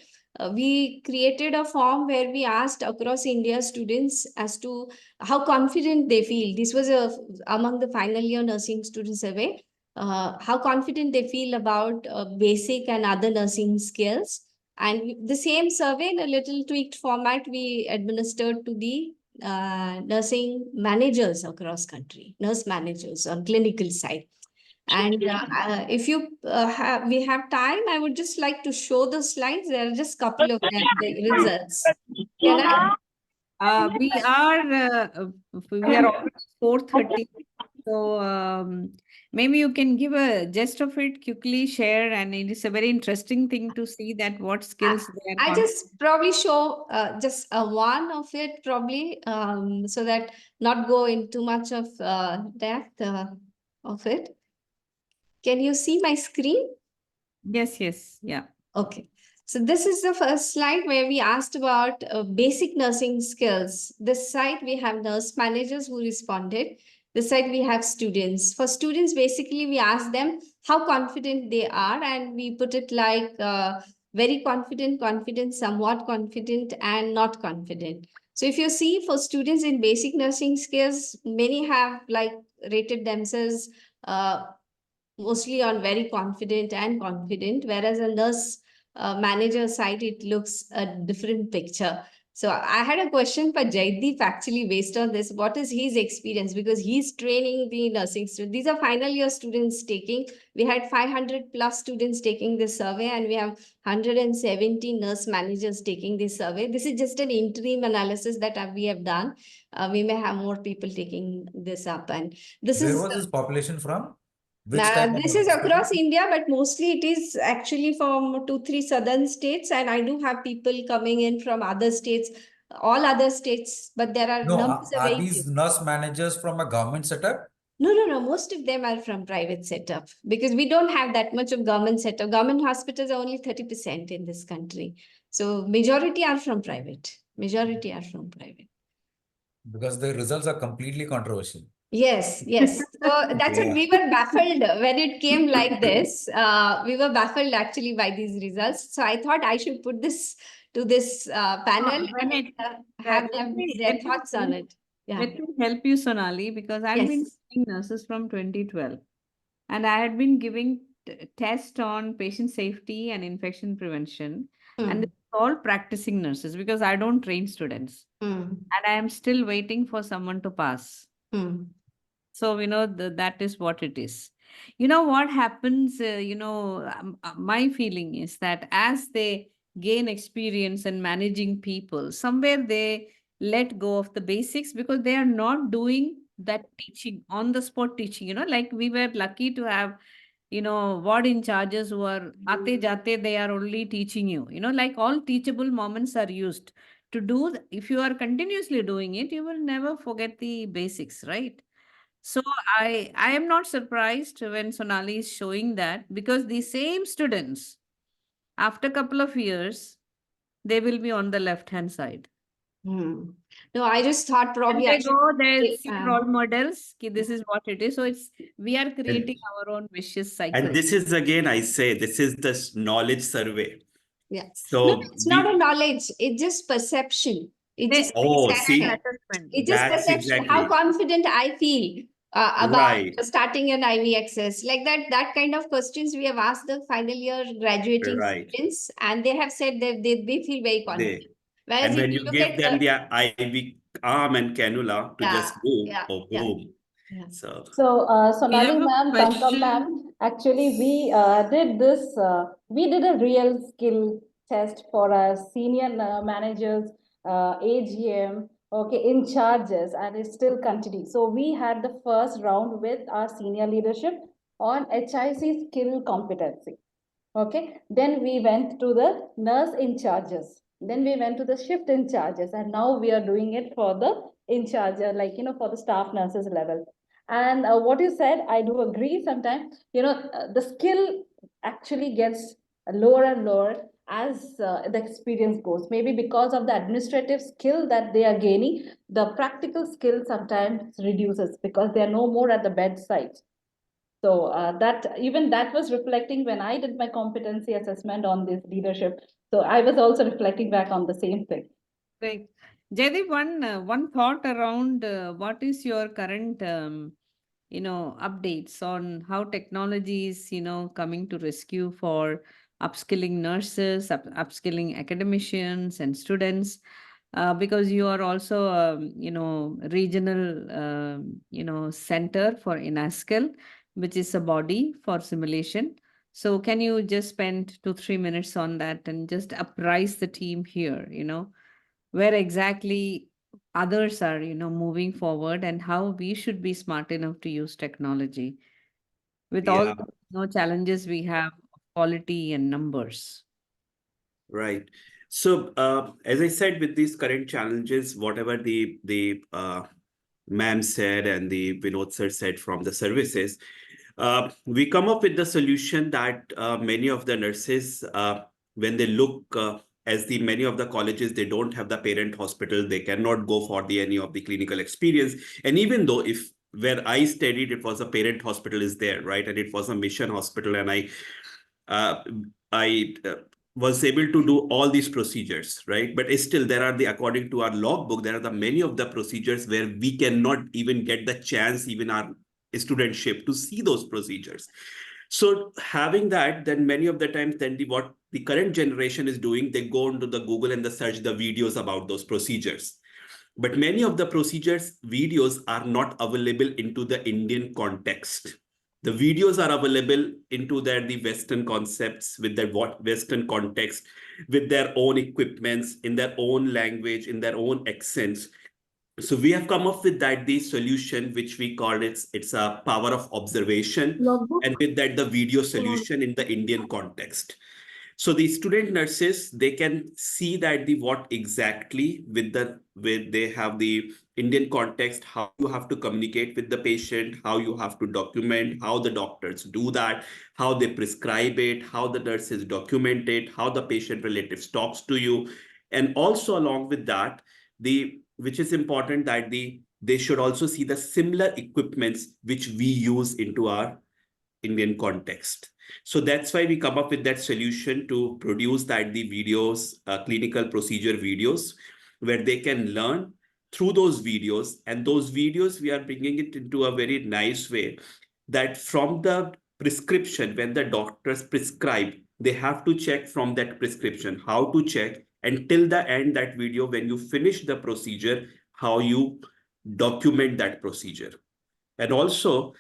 We created a form where we asked across India students as to how confident they feel. This was among the final year nursing student survey. How confident they feel about basic and other nursing skills. And the same survey in a little tweaked format we administered to the nursing managers across country, nurse managers on clinical side. And if we have time, I would just like to show the slides. There are just couple of them, the results. Can I? We are almost 4:30. So maybe you can give a gist of it, quickly share, and it is a very interesting thing to see that what skills they are. I just probably show just one of it probably so that not go into much of depth of it. Can you see my screen? Yes, yeah. Okay. So this is the first slide where we asked about basic nursing skills. This side we have nurse managers who responded. This side we have students. For students, basically we asked them how confident they are, and we put it like very confident, confident, somewhat confident, and not confident. So if you see for students in basic nursing skills, many have like rated themselves mostly on very confident and confident, whereas on nurse manager side, it looks a different picture. So I had a question for Jaideep actually based on this. What is his experience? Because he's training the nursing students. These are final year students taking. We had 500 plus students taking this survey, and we have 170 nurse managers taking this survey. This is just an interim analysis that we have done. We may have more people taking this up. And this Where is was this population from? Which type of this is hospital? across India, but mostly it is actually from 2-3 southern states, and I do have people coming in from other states, all other states, but there are No, numbers are are very these few. nurse managers from a government setup? No. Most of them are from private setup because we don't have that much of government setup. Government hospitals are only 30% in this country. So majority are from private. Majority are from private. Because the results are completely controversial. Yes. So that's what we were baffled when it came like this. We were baffled actually by these results. So I thought I should put this to this panel when and it- have let them me- their let me thoughts on tell- it. Yeah. Let me help you, Sonali, because I've been Yes. training nurses from 2012, and I had been giving tests on patient safety and infection prevention, and it's all practicing nurses because I don't train students, and I am still waiting for someone to pass. So, that is what it is. You know what happens, my feeling is that as they gain experience in managing people, somewhere they let go of the basics because they are not doing that teaching, on the spot teaching, like we were lucky to have, ward in charges who are ate jate, they are only teaching you, like all teachable moments are used to do. If you are continuously doing it, you will never forget the basics, right? So I am not surprised when Sonali is showing that because the same students, after a couple of years, they will be on the left-hand side. No, I just thought And probably they I should go, they see um, role models. This is what it is. So we are creating our own vicious cycle. And this is again, I say, this is the knowledge survey. yeah. So No, it's not a knowledge, it's just perception. It's just Oh, perception. see, assessment. It's just that's perception, how exactly confident I feel about right. starting an IV access. Like that kind of questions we have asked the final year graduating Right. students, and they have said that they feel very confident. They Whereas and if when you you look give at them the the IV arm and cannula to just move, oh boom. yeah. So So, Sonali have a ma'am, Tangam question. ma'am, actually we did this, we did a real skill test for our senior managers, AGM, okay, in charges, and it still continues. So we had the first round with our senior leadership on HIC skill competency. Okay, then we went to the nurse in charges. Then we went to the shift in charges, and now we are doing it for the in charge, like for the staff nurses level. And what you said, I do agree. Sometimes the skill actually gets lower and lower as the experience goes. Maybe because of the administrative skill that they are gaining, the practical skill sometimes reduces because they are no more at the bedside. So that was reflecting when I did my competency assessment on this leadership. So I was also reflecting back on the same thing. Great. Jaideep, one thought around what is your current updates on how technology is, coming to rescue for upskilling nurses, upskilling academicians and students, because you are also, regional, center for INASCL, which is a body for simulation. So can you just spend 2-3 minutes on that and just apprise the team here, where exactly others are, moving forward and how we should be smart enough to use technology with all Yeah, the challenges we have of quality and numbers. right. So, as I said, with these current challenges, whatever the ma'am said and the Vinod sir said from the services, we come up with the solution that many of the nurses, when they look as the many of the colleges, they don't have the parent hospital, they cannot go for the any of the clinical experience. And even though if where I studied, it was a parent hospital is there, right? And it was a mission hospital, and uh, I was able to do all these procedures, right? But still, there are the according to our logbook, there are the many of the procedures where we cannot even get the chance, even our studentship, to see those procedures. So having that, then many of the times, then what the current generation is doing, they go into the Google and they search the videos about those procedures. But many of the procedures videos are not available into the Indian context. The videos are available into the Western concepts with their Western context, with their own equipments, in their own language, in their own accents. So we have come up with the solution, which we call it's a power of observation, Logbook. and with that the video solution in the Indian context. So the student nurses, they can see that what exactly with they have the Indian context, how you have to communicate with the patient, how you have to document, how the doctors do that, how they prescribe it, how the nurses document it, how the patient relatives talks to you. And also along with that, which is important that they should also see the similar equipments which we use into our Indian context. So that's why we come up with that solution to produce the videos, clinical procedure videos, where they can learn through those videos. And those videos, we are bringing it into a very nice way that from the prescription, when the doctors prescribe, they have to check from that prescription, how to check, until the end that video, when you finish the procedure, how you document that procedure. And also,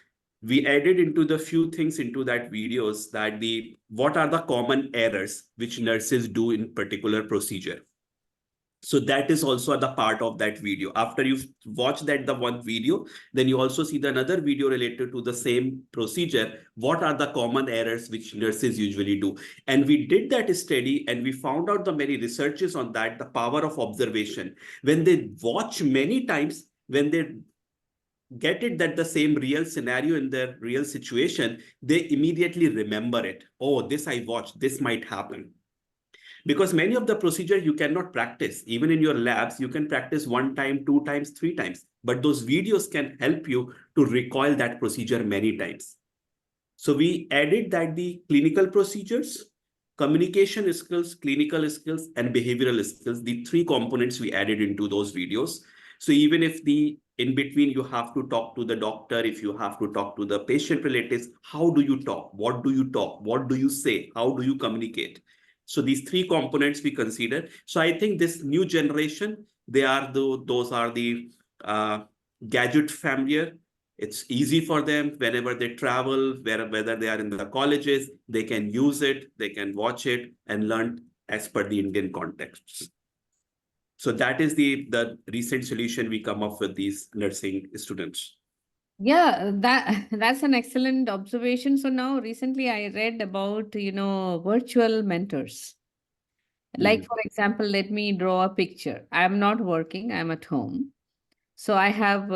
we added into the few things into that videos that what are the common errors which nurses do in particular procedure. So that is also the part of that video. After you watch the one video, then you also see another video related to the same procedure. What are the common errors which nurses usually do? And we did that study and we found out the many researches on that, the power of observation. When they watch many times, when they get it that the same real scenario in their real situation, they immediately remember it. Oh, this I watched, this might happen. Because many of the procedures you cannot practice. Even in your labs, you can practice 1 time, 2 times, 3 times. But those videos can help you to recall that procedure many times. So we added that the clinical procedures, communication skills, clinical skills, and behavioral skills, the 3 components we added into those videos. So even if in between you have to talk to the doctor, if you have to talk to the patient relatives, how do you talk? What do you talk? What do you say? How do you communicate? So these 3 components we consider. So I think this new generation, those are the gadget familiar. It's easy for them whenever they travel, whether they are in the colleges, they can use it, they can watch it and learn as per the Indian contexts. So that is the recent solution we come up with these nursing students. Yeah, that's an excellent observation. So now recently I read about, virtual mentors. Like, for example, let me draw a picture. I'm not working, I'm at home. So I have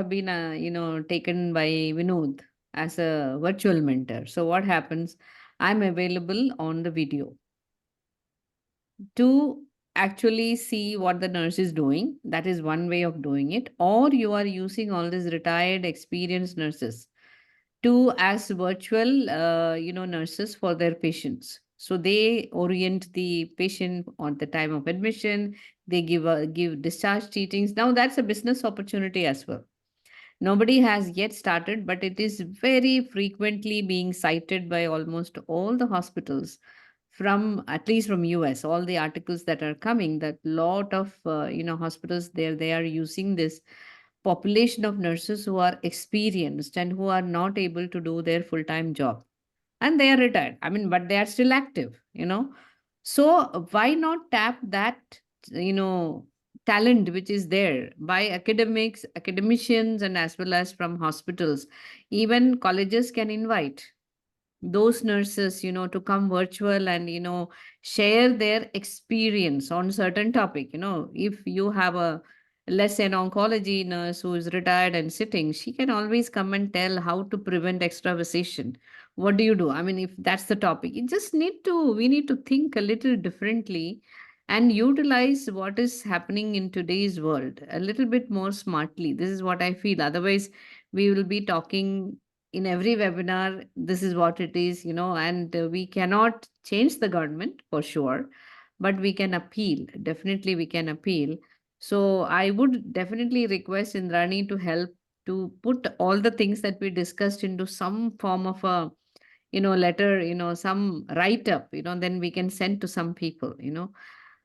been, taken by Vinod as a virtual mentor. So what happens? I'm available on the video to actually see what the nurse is doing. That is one way of doing it. Or you are using all these retired, experienced nurses to as virtual, nurses for their patients. So they orient the patient on the time of admission. They give discharge teachings. Now that's a business opportunity as well. Nobody has yet started, but it is very frequently being cited by almost all the hospitals from, at least from US, all the articles that are coming, that lot of, hospitals there, they are using this population of nurses who are experienced and who are not able to do their full-time job. And they are retired. I mean, but they are still active. So why not tap that, talent which is there by academicians, and as well as from hospitals? Even colleges can invite those nurses, to come virtual and, share their experience on certain topic. If you have a, let's say, an oncology nurse who is retired and sitting, she can always come and tell how to prevent extravasation. What do you do? I mean, if that's the topic, we need to think a little differently and utilize what is happening in today's world a little bit more smartly. This is what I feel. Otherwise, we will be talking in every webinar, this is what it is, and we cannot change the government for sure, but we can appeal. Definitely, we can appeal. So I would definitely request Indrani to help to put all the things that we discussed into some form of a, letter, some write up, then we can send to some people.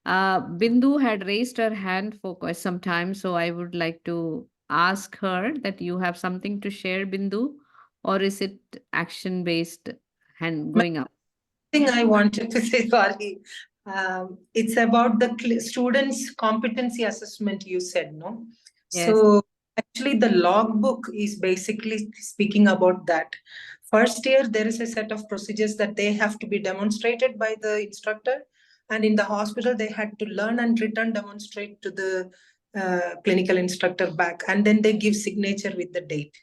Bindu had raised her hand for quite some time, so I would like to ask her that you have something to share, Bindu, or is it action based hand going up? Thing I wanted to say, sorry. It's about the students' competency assessment you said, no? Yes. So actually the logbook is basically speaking about that. First year, there is a set of procedures that they have to be demonstrated by the instructor. And in the hospital, they had to learn and return demonstrate to the clinical instructor back. And then they give signature with the date.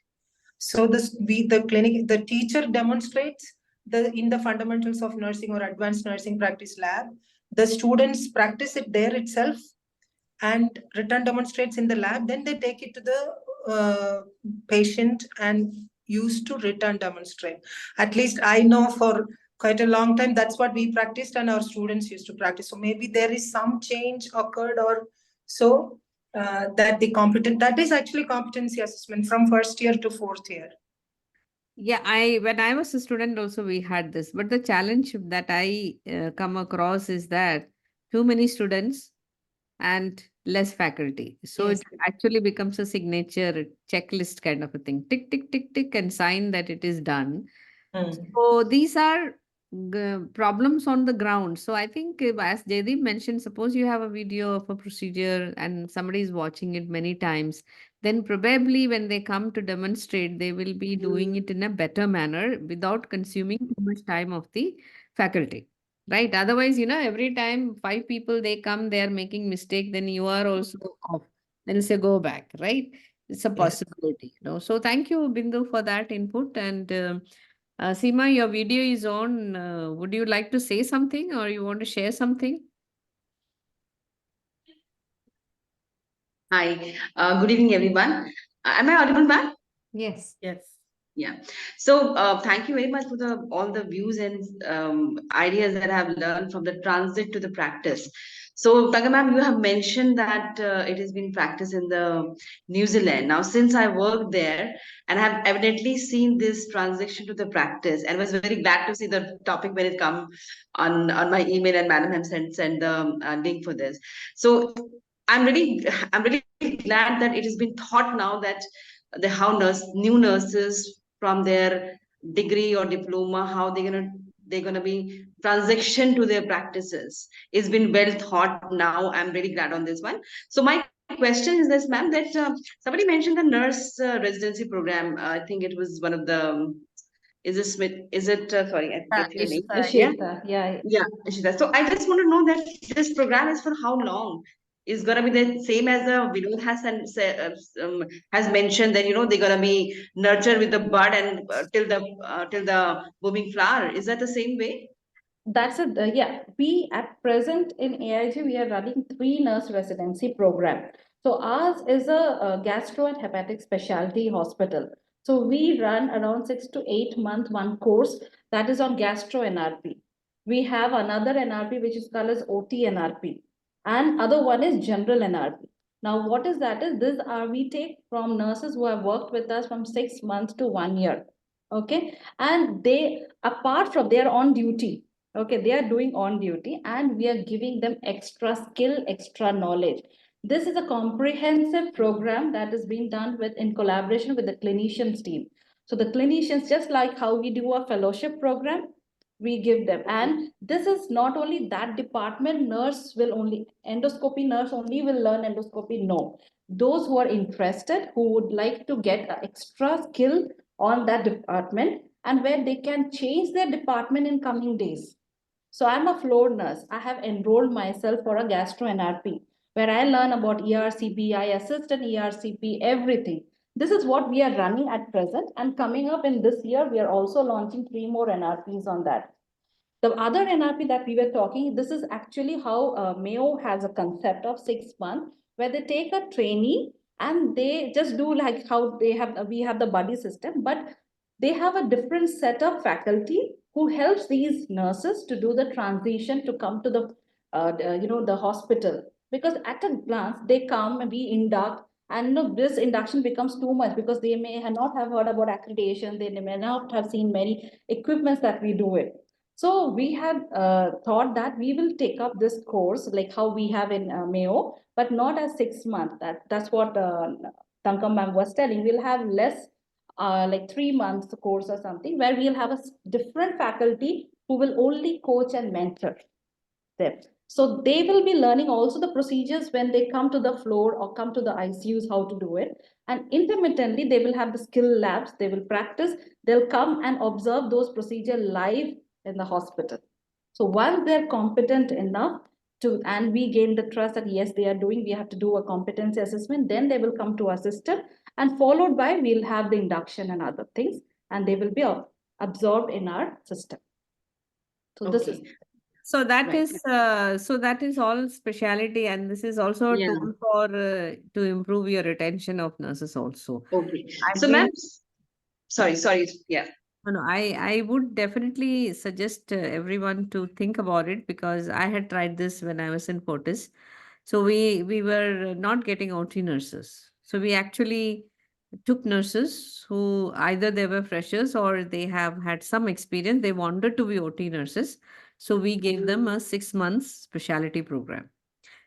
So the teacher demonstrates in the fundamentals of nursing or advanced nursing practice lab. The students practice it there itself and return demonstrates in the lab. Then they take it to the patient and use to return demonstrate. At least I know for quite a long time that's what we practiced and our students used to practice. So maybe there is some change occurred or so. That is actually competency assessment from first year to fourth year. Yeah, when I was a student also we had this, but the challenge that I come across is that too many students and less faculty. So Yes. it actually becomes a signature checklist kind of a thing. Tick, tick, tick, tick, and sign that it is done. So these are problems on the ground. So I think, as Jaideep mentioned, suppose you have a video of a procedure and somebody is watching it many times, then probably when they come to demonstrate, they will be doing it in a better manner without consuming too much time of the faculty. Right? Otherwise, every time 5 people they come, they are making mistake, then you are also off. Then say go back, right? It's a possibility. So thank you, Bindu, for that input. And Seema, your video is on. Would you like to say something or you want to share something? Hi, good evening, everyone. Am I audible, ma'am? Yes. Yes. Yeah. So thank you very much for all the views and ideas that I have learned from the transit to the practice. So, Tanga ma'am, you have mentioned that it has been practiced in the New Zealand. Now, since I worked there and have evidently seen this transition to the practice, and was very glad to see the topic when it come on my email, and madam has sent the link for this. So I'm really glad that it has been thought now that how new nurses from their degree or diploma, how they're gonna be transition to their practices. It's been well thought now. I'm really glad on this one. So my question is this, ma'am, that somebody mentioned the nurse residency program. I think it was one of the. Is it Smith? Is it sorry? I forget your name. Ishita, yeah. Yeah, Ishita. So I just want to know that this program is for how long? Is gonna be the same as the Vinod has mentioned that they're gonna be nurtured with the bud and till the blooming flower. Is that the same way? That's it. Yeah, we at present in AIG, we are running 3 nurse residency program. So ours is a gastro and hepatic specialty hospital. So we run around 6 to 8 month one course that is on gastro NRP. We have another NRP which is called as OT NRP, and other one is general NRP. Now, what is that is this we take from nurses who have worked with us from 6 months to 1 year. Okay, and they, apart from, they are on duty. Okay, they are doing on duty, and we are giving them extra skill, extra knowledge. This is a comprehensive program that is being done with in collaboration with the clinicians team. So the clinicians, just like how we do a fellowship program, we give them. And this is not only that department, nurse will only, endoscopy nurse only will learn endoscopy. No, those who are interested, who would like to get an extra skill on that department, and where they can change their department in coming days. So I'm a floor nurse. I have enrolled myself for a gastro NRP, where I learn about ERCP, I assist in ERCP, everything. This is what we are running at present, and coming up in this year, we are also launching 3 more NRPs on that. The other NRP that we were talking, this is actually how Mayo has a concept of 6 months, where they take a trainee and they just do like how they have, we have the buddy system, but they have a different set of faculty who helps these nurses to do the transition to come to the, the hospital. Because at a glance, they come and we induct, and this induction becomes too much because they may not have heard about accreditation, they may not have seen many equipments that we do it. So we had thought that we will take up this course like how we have in Mayo, but not as 6 months. That's what Thankam ma'am was telling. We'll have less, like 3 months course or something, where we'll have a different faculty who will only coach and mentor them. So they will be learning also the procedures when they come to the floor or come to the ICUs, how to do it. And intermittently, they will have the skill labs, they will practice, they'll come and observe those procedures live in the hospital. So once they're competent enough to, and we gain the trust that yes, they are doing, we have to do a competency assessment, then they will come to our system, and followed by we'll have the induction and other things, and they will be absorbed in our system. So this is. So that Right. is all speciality, and this is also a Yeah. tool for to improve your retention of nurses also. Okay. I've So, been- ma'am, sorry. Yeah. No, I would definitely suggest everyone to think about it, because I had tried this when I was in Fortis. So we were not getting OT nurses. So we actually took nurses who either they were freshers or they have had some experience. They wanted to be OT nurses. So we gave them a 6 months specialty program.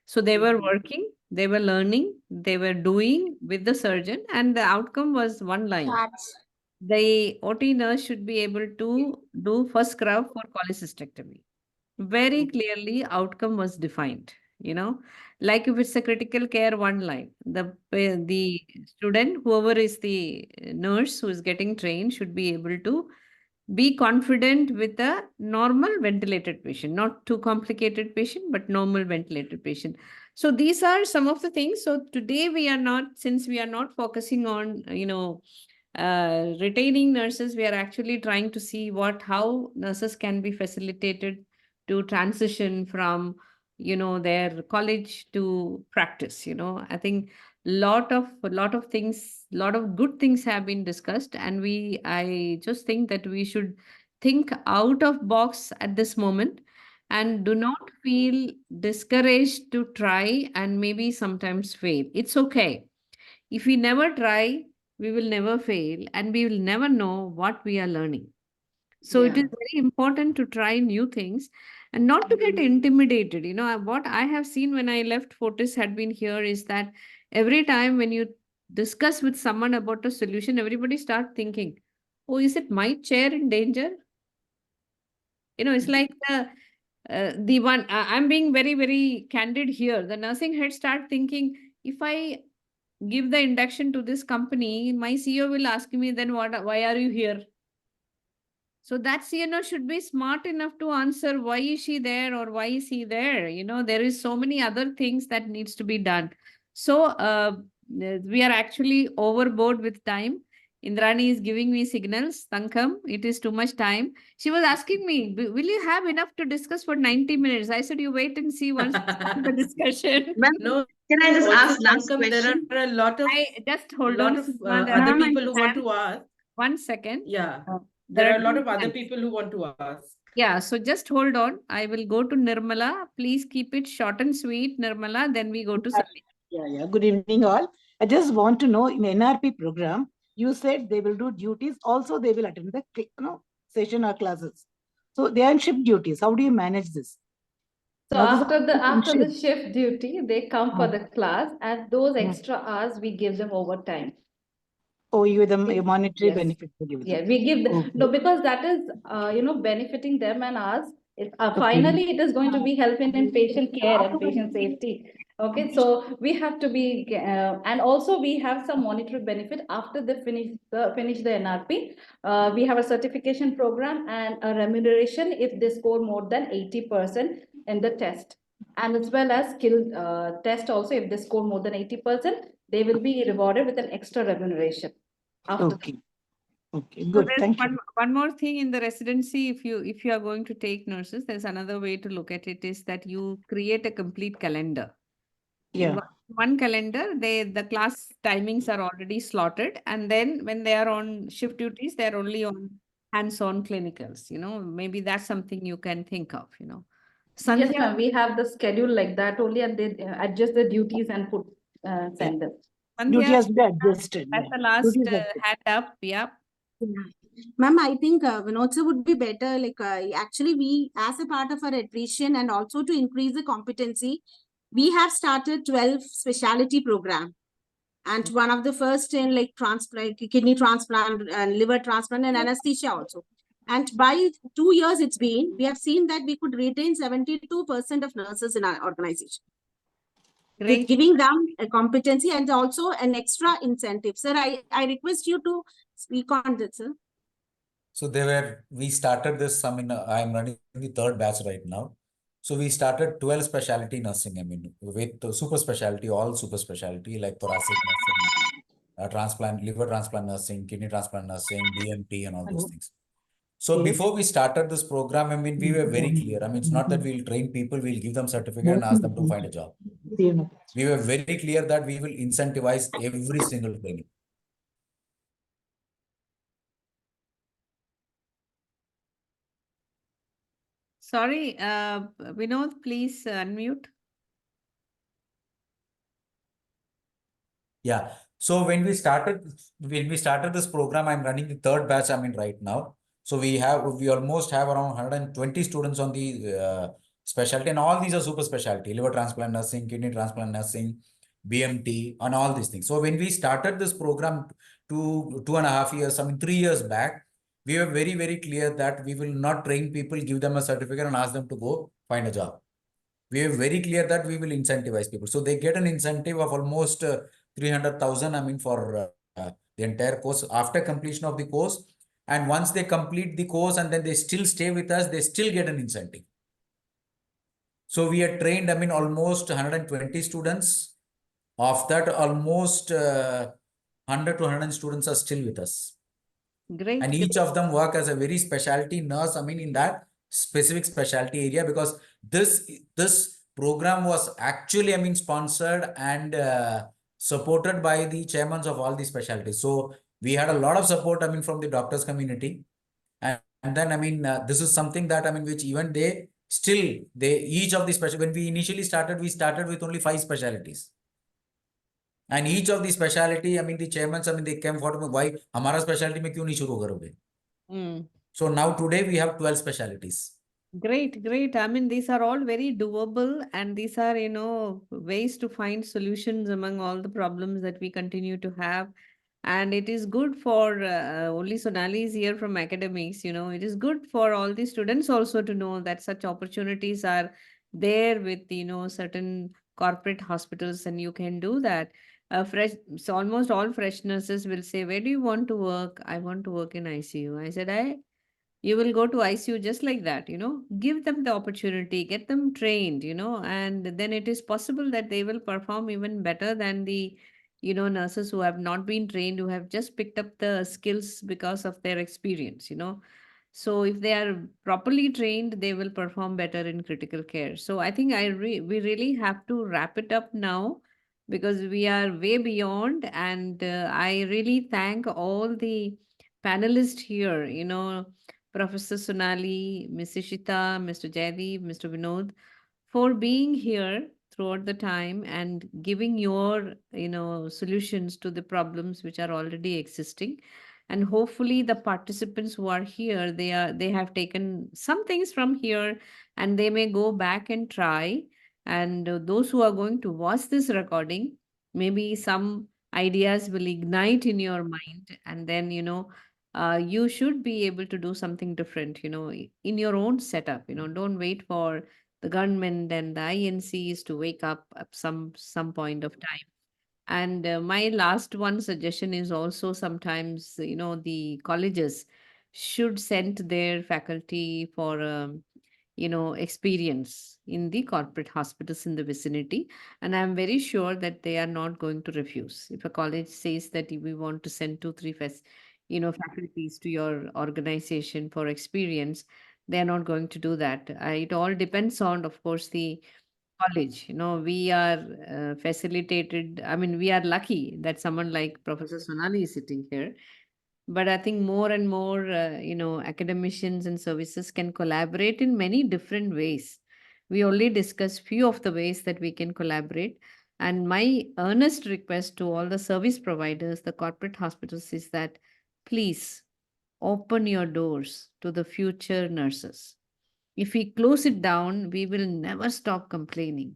So they were working, they were learning, they were doing with the surgeon, and the outcome was one line. The OT nurse should be able to do first scrub for cholecystectomy. Very clearly, outcome was defined. Like if it's a critical care, one line. The student, whoever is the nurse who is getting trained, should be able to be confident with a normal ventilated patient, not too complicated patient, but normal ventilated patient. So these are some of the things. So today since we are not focusing on, retaining nurses, we are actually trying to see how nurses can be facilitated to transition from, their college to practice. I think lot of good things have been discussed, and I just think that we should think out of box at this moment, and do not feel discouraged to try and maybe sometimes fail. It's okay. If we never try, we will never fail, and we will never know what we are learning. So it Yeah. is very important to try new things and not to get intimidated. What I have seen when I left Fortis had been here is that every time when you discuss with someone about a solution, everybody start thinking, oh, is it my chair in danger? It's like the one, I'm being very, very candid here. The nursing head start thinking, if I give the induction to this company, my CEO will ask me, then why are you here? So that CNO should be smart enough to answer, why is she there or why is he there? There is so many other things that needs to be done. So we are actually overboard with time. Indrani is giving me signals. Thankam, it is too much time. She was asking me, will you have enough to discuss for 90 minutes? I said, you wait and see once the discussion. Ma'am, No, can I just also, ask last Thankam, there question? are a lot of I just hold lot on. of Suzma, other Ma'am, people who want to ask. 1 second. Yeah, Uh, there are a lot two of other hands. people who want to ask. Yeah, so just hold on. I will go to Nirmala. Please keep it short and sweet, Nirmala. Then we go to Sandeep. Yeah. Good evening, all. I just want to know in NRP program, you said they will do duties. Also, they will attend the session or classes. So they are on shift duties. How do you manage this? So Now, this is after the shift. shift duty, they come for the class, and those Mm. extra hours we give them overtime. Oh, you give them a Yes. monetary Yes. benefit to give them. Yeah, we give them, Okay. no, because that is, benefiting them and us. Okay. Finally, it is going to be helping in patient care and patient safety. Okay, so we have to be, and also we have some monetary benefit after they finish the NRP. We have a certification program and a remuneration if they score more than 80% in the test. And as well as skill test also, if they score more than 80%, they will be rewarded with an extra remuneration after. Okay. Okay, So good. there's Thank you. one more thing in the residency. If you are going to take nurses, there's another way to look at it is that you create a complete calendar. In Yeah. one calendar, the class timings are already slotted, and then when they are on shift duties, they're only on hands-on clinicals. Maybe that's something you can think of. Yes, Sandhya, ma'am, we have the schedule like that only, and they adjust the duties and put send them. Duty Sandhya, has to be adjusted. that's Yeah. the last Duty is adjusted. hand up. Yeah. Ma'am, I think Vinod sir would be better. Like actually, we as a part of our attrition and also to increase the competency, we have started 12 specialty program, and one of the first in like transplant, kidney transplant, and liver transplant, and anesthesia also. And by 2 years it's been, we have seen that we could retain 72% of nurses in our organization. With Great. giving them a competency and also an extra incentive. Sir, I request you to speak on this, sir. So we started this, I'm running the third batch right now. So we started 12 specialty nursing, with super specialty, all super specialty like thoracic nursing, transplant, liver transplant nursing, kidney transplant nursing, BMT and all those things. So before we started this program, we were very clear. It's not that we'll train people, we'll give them certificate and ask them to find a job. We were very clear that we will incentivize every single training. Sorry, Vinod, please unmute. Yeah. So when we started this program, I'm running the third batch, right now. So we almost have around 120 students on the specialty, and all these are super specialty: liver transplant nursing, kidney transplant nursing, BMT, and all these things. So when we started this program 2.5 years, 3 years back, we were very, very clear that we will not train people, give them a certificate and ask them to go find a job. We are very clear that we will incentivize people. So they get an incentive of almost 300,000, for the entire course after completion of the course. And once they complete the course and then they still stay with us, they still get an incentive. So we are trained, almost 120 students. Of that, almost 100 to 100 students are still with us. Great. And each of them work as a very specialty nurse, in that specific specialty area, because this program was actually, sponsored and supported by the chairmans of all the specialties. So we had a lot of support, from the doctors community. And then, this is something that, which even each of the special, when we initially started, we started with only 5 specialties. And each of the specialty, the chairmans, they came for me, why hamara specialty mein kyun nahi shuru karoge? So now today we have 12 specialties. Great. These are all very doable, and these are, ways to find solutions among all the problems that we continue to have. And it is good for only Sonali is here from academics, it is good for all the students also to know that such opportunities are there with, certain corporate hospitals, and you can do that. So almost all fresh nurses will say, where do you want to work? I want to work in ICU. I said, you will go to ICU just like that, give them the opportunity, get them trained, and then it is possible that they will perform even better than the, nurses who have not been trained, who have just picked up the skills because of their experience, So if they are properly trained, they will perform better in critical care. So I think we really have to wrap it up now because we are way beyond. And I really thank all the panelists here, Professor Sonali, Ms. Ishita, Mr. Jaideep, Mr. Vinod, for being here throughout the time and giving your, solutions to the problems which are already existing. And hopefully the participants who are here, they have taken some things from here and they may go back and try. And those who are going to watch this recording, maybe some ideas will ignite in your mind, and then you should be able to do something different, in your own setup. Don't wait for the government and the INCs to wake up at some point of time. And my last one suggestion is also sometimes, the colleges should send their faculty for experience in the corporate hospitals in the vicinity. And I'm very sure that they are not going to refuse. If a college says that we want to send 2, 3 faculties to your organization for experience, they are not going to do that. It all depends on, of course, the college. We are facilitated. I mean, we are lucky that someone like Professor Sonali is sitting here. But I think more and more, academicians and services can collaborate in many different ways. We only discuss few of the ways that we can collaborate. And my earnest request to all the service providers, the corporate hospitals, is that please open your doors to the future nurses. If we close it down, we will never stop complaining.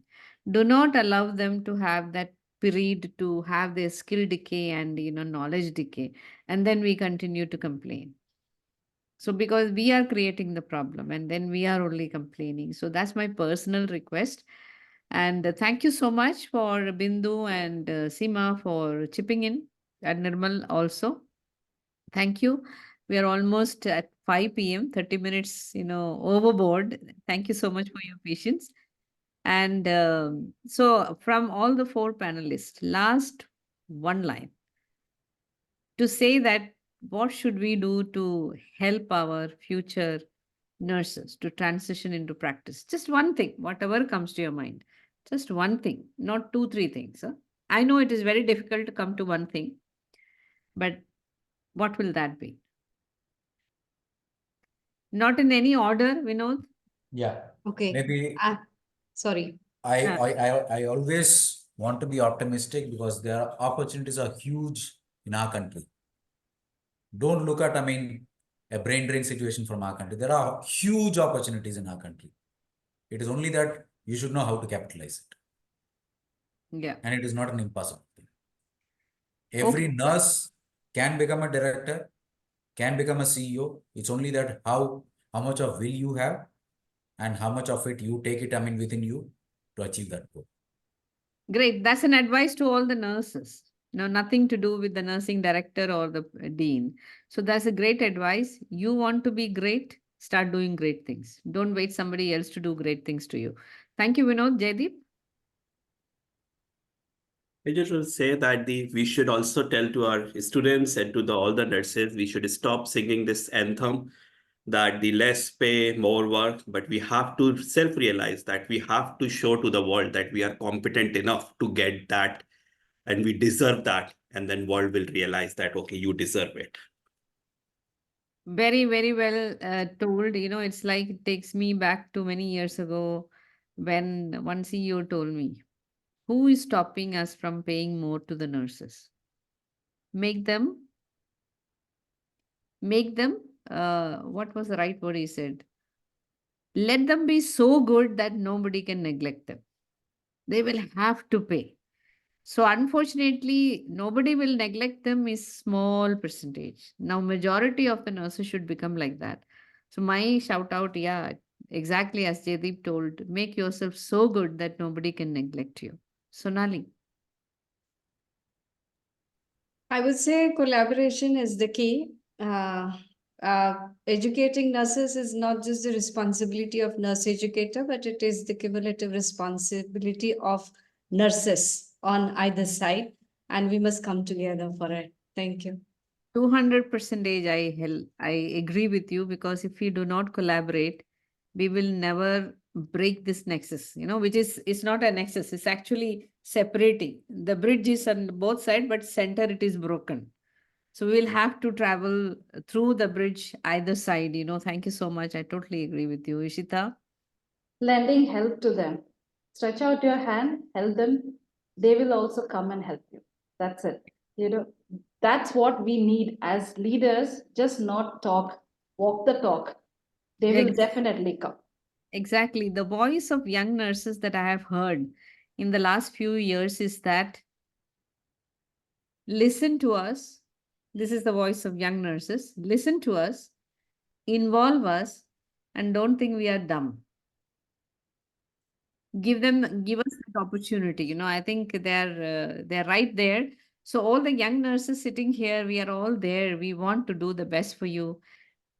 Do not allow them to have that period to have their skill decay and knowledge decay, and then we continue to complain. So because we are creating the problem and then we are only complaining. So that's my personal request. And thank you so much for Bindu and Seema for chipping in, and Nirmal also. Thank you. We are almost at 5 p.m., 30 minutes, overboard. Thank you so much for your patience. And so from all the 4 panelists, last one line to say that what should we do to help our future nurses to transition into practice? Just one thing, whatever comes to your mind. Just one thing, not 2, 3 things. Huh? I know it is very difficult to come to one thing, but what will that be? Not in any order, Vinod. Yeah, Okay. maybe Sorry. I always want to be optimistic because opportunities are huge in our country. Don't look at, a brain drain situation from our country. There are huge opportunities in our country. It is only that you should know how to capitalize it. Yeah. And it is not an impossible thing. Every nurse can become a director, can become a CEO. It's only that how much of will you have and how much of it you take it, within you to achieve that goal. Great. That's an advice to all the nurses. Nothing to do with the nursing director or the dean. So that's a great advice. You want to be great, start doing great things. Don't wait somebody else to do great things to you. Thank you, Vinod. Jaideep? I just will say that we should also tell to our students and to all the nurses, we should stop singing this anthem that the less pay, more work, but we have to self-realize that we have to show to the world that we are competent enough to get that and we deserve that. And then world will realize that, okay, you deserve it. Very, very well told. It's like it takes me back to many years ago when one CEO told me, who is stopping us from paying more to the nurses? Make them, what was the right word he said? Let them be so good that nobody can neglect them. They will have to pay. So unfortunately, nobody will neglect them is small percentage. Now, majority of the nurses should become like that. So my shout out, yeah, exactly as Jaideep told, make yourself so good that nobody can neglect you. Sonali. I would say collaboration is the key. Educating nurses is not just the responsibility of nurse educator, but it is the cumulative responsibility of nurses on either side, and we must come together for it. Thank you. 200% I agree with you, because if we do not collaborate, we will never break this nexus, which is, it's not a nexus, it's actually separating. The bridge is on both sides, but center it is broken. So we'll have to travel through the bridge either side. Thank you so much. I totally agree with you. Ishita? Lending help to them. Stretch out your hand, help them. They will also come and help you. That's it. That's what we need as leaders, just not talk, walk the talk. They will Ex- definitely come. Exactly. The voice of young nurses that I have heard in the last few years is that listen to us. This is the voice of young nurses. Listen to us, involve us, and don't think we are dumb. Give us that opportunity. I think they're right there. So all the young nurses sitting here, we are all there. We want to do the best for you.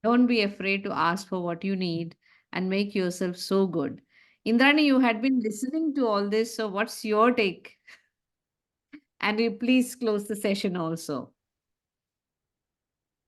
Don't be afraid to ask for what you need and make yourself so good. Indrani, you had been listening to all this, so what's your take? And you please close the session also.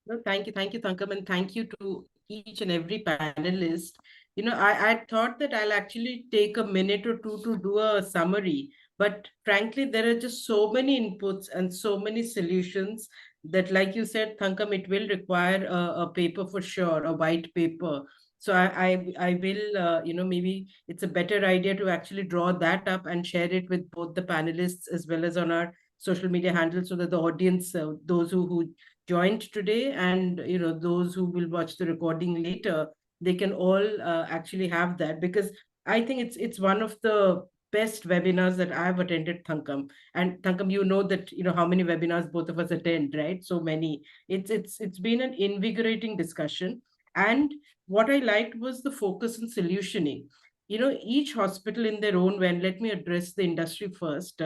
No, thank you, Thankam, and thank you to each and every panelist. I thought that I'll actually take a minute or two to do a summary, but frankly, there are just so many inputs and so many solutions that, like you said, Thankam, it will require a paper for sure, a white paper. So I will, maybe it's a better idea to actually draw that up and share it with both the panelists as well as on our social media handles, so that the audience, those who joined today, and those who will watch the recording later, they can all actually have that, because I think it's one of the best webinars that I've attended, Thankam. And Thankam, that how many webinars both of us attend, right? So many. It's been an invigorating discussion. And what I liked was the focus on solutioning. Each hospital in their own way, and let me address the industry first.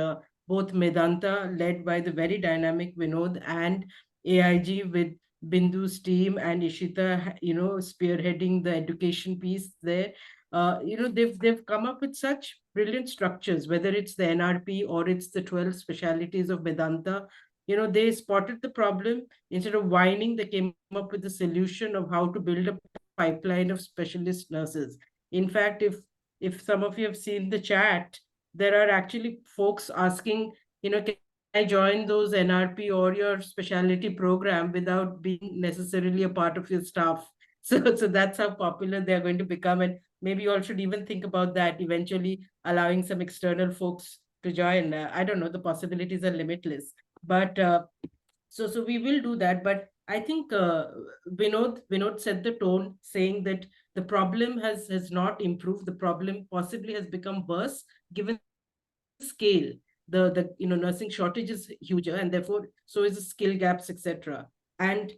Both Medanta, led by the very dynamic Vinod, and AIG with Bindu's team, and Ishita, spearheading the education piece there. They've come up with such brilliant structures, whether it's the NRP or it's the 12 specialities of Vedanta. They spotted the problem. Instead of whining, they came up with a solution of how to build a pipeline of specialist nurses. In fact, if some of you have seen the chat, there are actually folks asking, can I join those NRP or your specialty program without being necessarily a part of your staff? So that's how popular they're going to become. And maybe you all should even think about that, eventually allowing some external folks to join. I don't know, the possibilities are limitless. But so we will do that. But I think Vinod set the tone, saying that the problem has not improved. The problem possibly has become worse given the scale. The nursing shortage is huger, and therefore so is the skill gaps, etc. And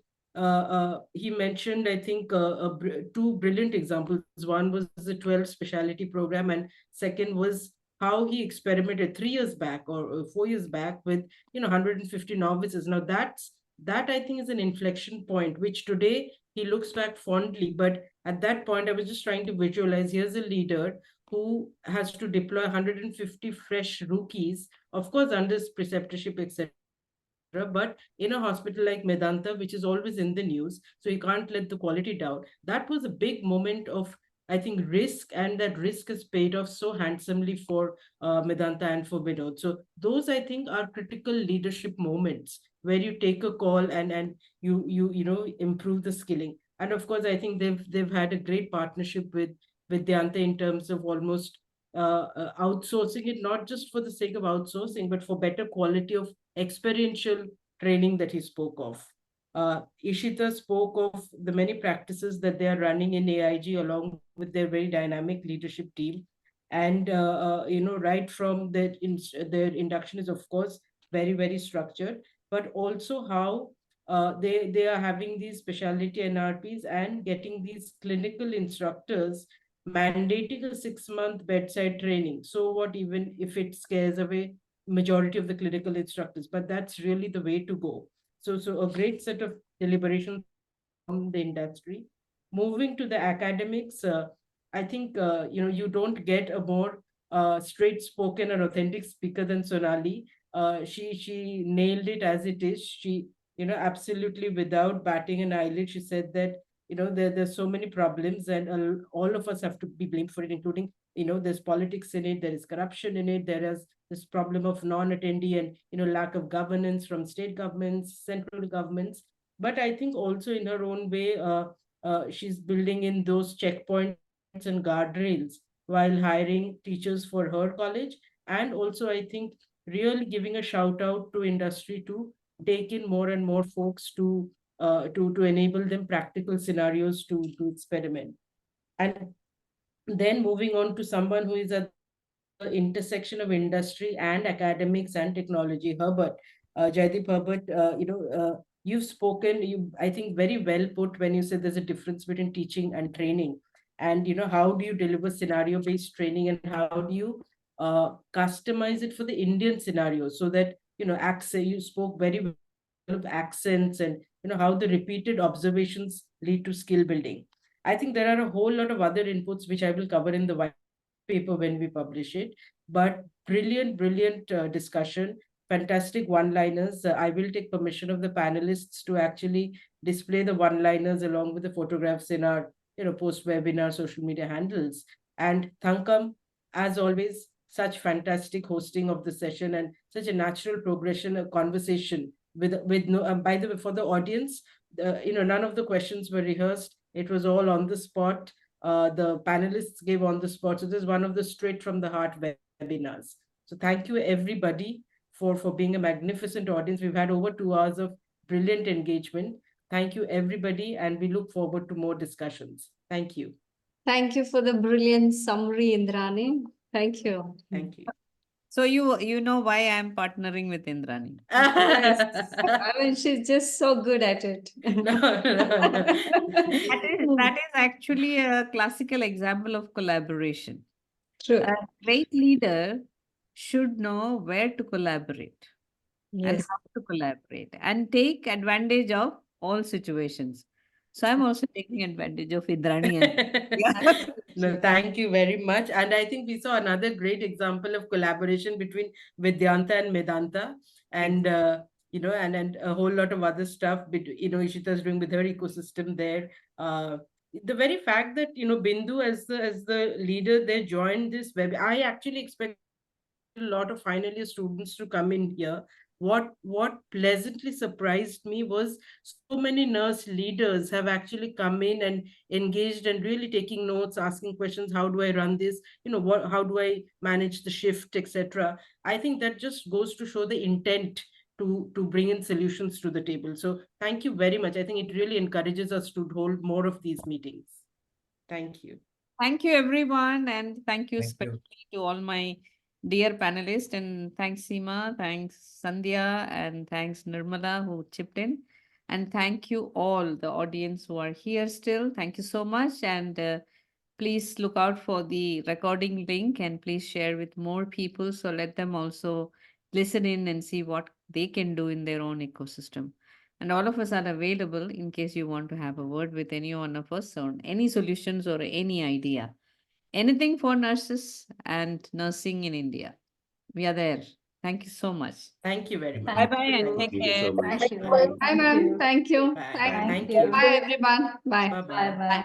he mentioned, I think, two brilliant examples. One was the 12 specialty program, and second was how he experimented 3 years back or 4 years back with 150 novices. Now that I think is an inflection point, which today he looks back fondly. But at that point, I was just trying to visualize, here's a leader who has to deploy 150 fresh rookies, of course, under preceptorship, etc. But in a hospital like Medanta, which is always in the news, so you can't let the quality down. That was a big moment of, I think, risk, and that risk is paid off so handsomely for Medanta and for Vinod. So those, I think, are critical leadership moments where you take a call and you improve the skilling. And of course, I think they've had a great partnership with Vidyanta in terms of almost outsourcing it, not just for the sake of outsourcing, but for better quality of experiential training that he spoke of. Ishita spoke of the many practices that they are running in AIG along with their very dynamic leadership team. And, right from their induction is, of course, very, very structured, but also how they are having these specialty NRPs and getting these clinical instructors mandating a 6-month bedside training. So what, even if it scares away majority of the clinical instructors, but that's really the way to go. So a great set of deliberations from the industry. Moving to the academics, I think you don't get a more straight spoken and authentic speaker than Sonali. She nailed it as it is. She absolutely, without batting an eyelid, she said that there's so many problems, and all of us have to be blamed for it, including, there's politics in it, there is corruption in it, there is this problem of non-attendee and, lack of governance from state governments, central governments. But I think also in her own way, she's building in those checkpoints and guardrails while hiring teachers for her college. And also, I think, really giving a shout out to industry to take in more and more folks to enable them practical scenarios to experiment. And then moving on to someone who is at the intersection of industry and academics and technology, Herbert, Jaideep Herbert, you've spoken, I think, very well put when you said there's a difference between teaching and training. And, how do you deliver scenario-based training, and how do you customize it for the Indian scenario, so that, you spoke very well of accents and, how the repeated observations lead to skill building. I think there are a whole lot of other inputs which I will cover in the white paper when we publish it. But brilliant discussion, fantastic one-liners. I will take permission of the panelists to actually display the one-liners along with the photographs in our post-webinar social media handles. And Thankam, as always, such fantastic hosting of the session and such a natural progression of conversation with no, by the way, for the audience, none of the questions were rehearsed. It was all on the spot. The panelists gave on the spot. So this is one of the straight from the heart webinars. So thank you everybody for being a magnificent audience. We've had over 2 hours of brilliant engagement. Thank you everybody, and we look forward to more discussions. Thank you. Thank you for the brilliant summary, Indrani. Thank you. Thank you. So you know why I'm partnering with Indrani. Yes. I mean, she's just so good at it. That is actually a classical example of collaboration. True. A great leader should know where to collaborate and Yes. how to collaborate and take advantage of all situations. So I'm also taking advantage of Indrani. No, thank you very much. And I think we saw another great example of collaboration between Vidyanta and Medanta, and and a whole lot of other stuff. Ishita's doing with her ecosystem there. The very fact that Bindu as the leader there joined this web, I actually expect a lot of final year students to come in here. What pleasantly surprised me was so many nurse leaders have actually come in and engaged and really taking notes, asking questions. How do I run this? How do I manage the shift, etc. I think that just goes to show the intent to bring in solutions to the table. So thank you very much. I think it really encourages us to hold more of these meetings. Thank you. Thank you, everyone. And thank you Thank you. especially to all my dear panelists. And thanks, Seema. Thanks, Sandhya. And thanks, Nirmala, who chipped in. And thank you all, the audience who are here still. Thank you so much. And please look out for the recording link, and please share with more people. So let them also listen in and see what they can do in their own ecosystem. And all of us are available in case you want to have a word with any one of us on any solutions or any idea. Anything for nurses and nursing in India. We are there. Thank you so much. Thank you very much. Bye-bye and take Thank you care. so much. Thank you. Bye, ma'am. Thank you. Bye. Thank Thank you. you. Bye, everyone. Bye. Bye-bye. Bye bye.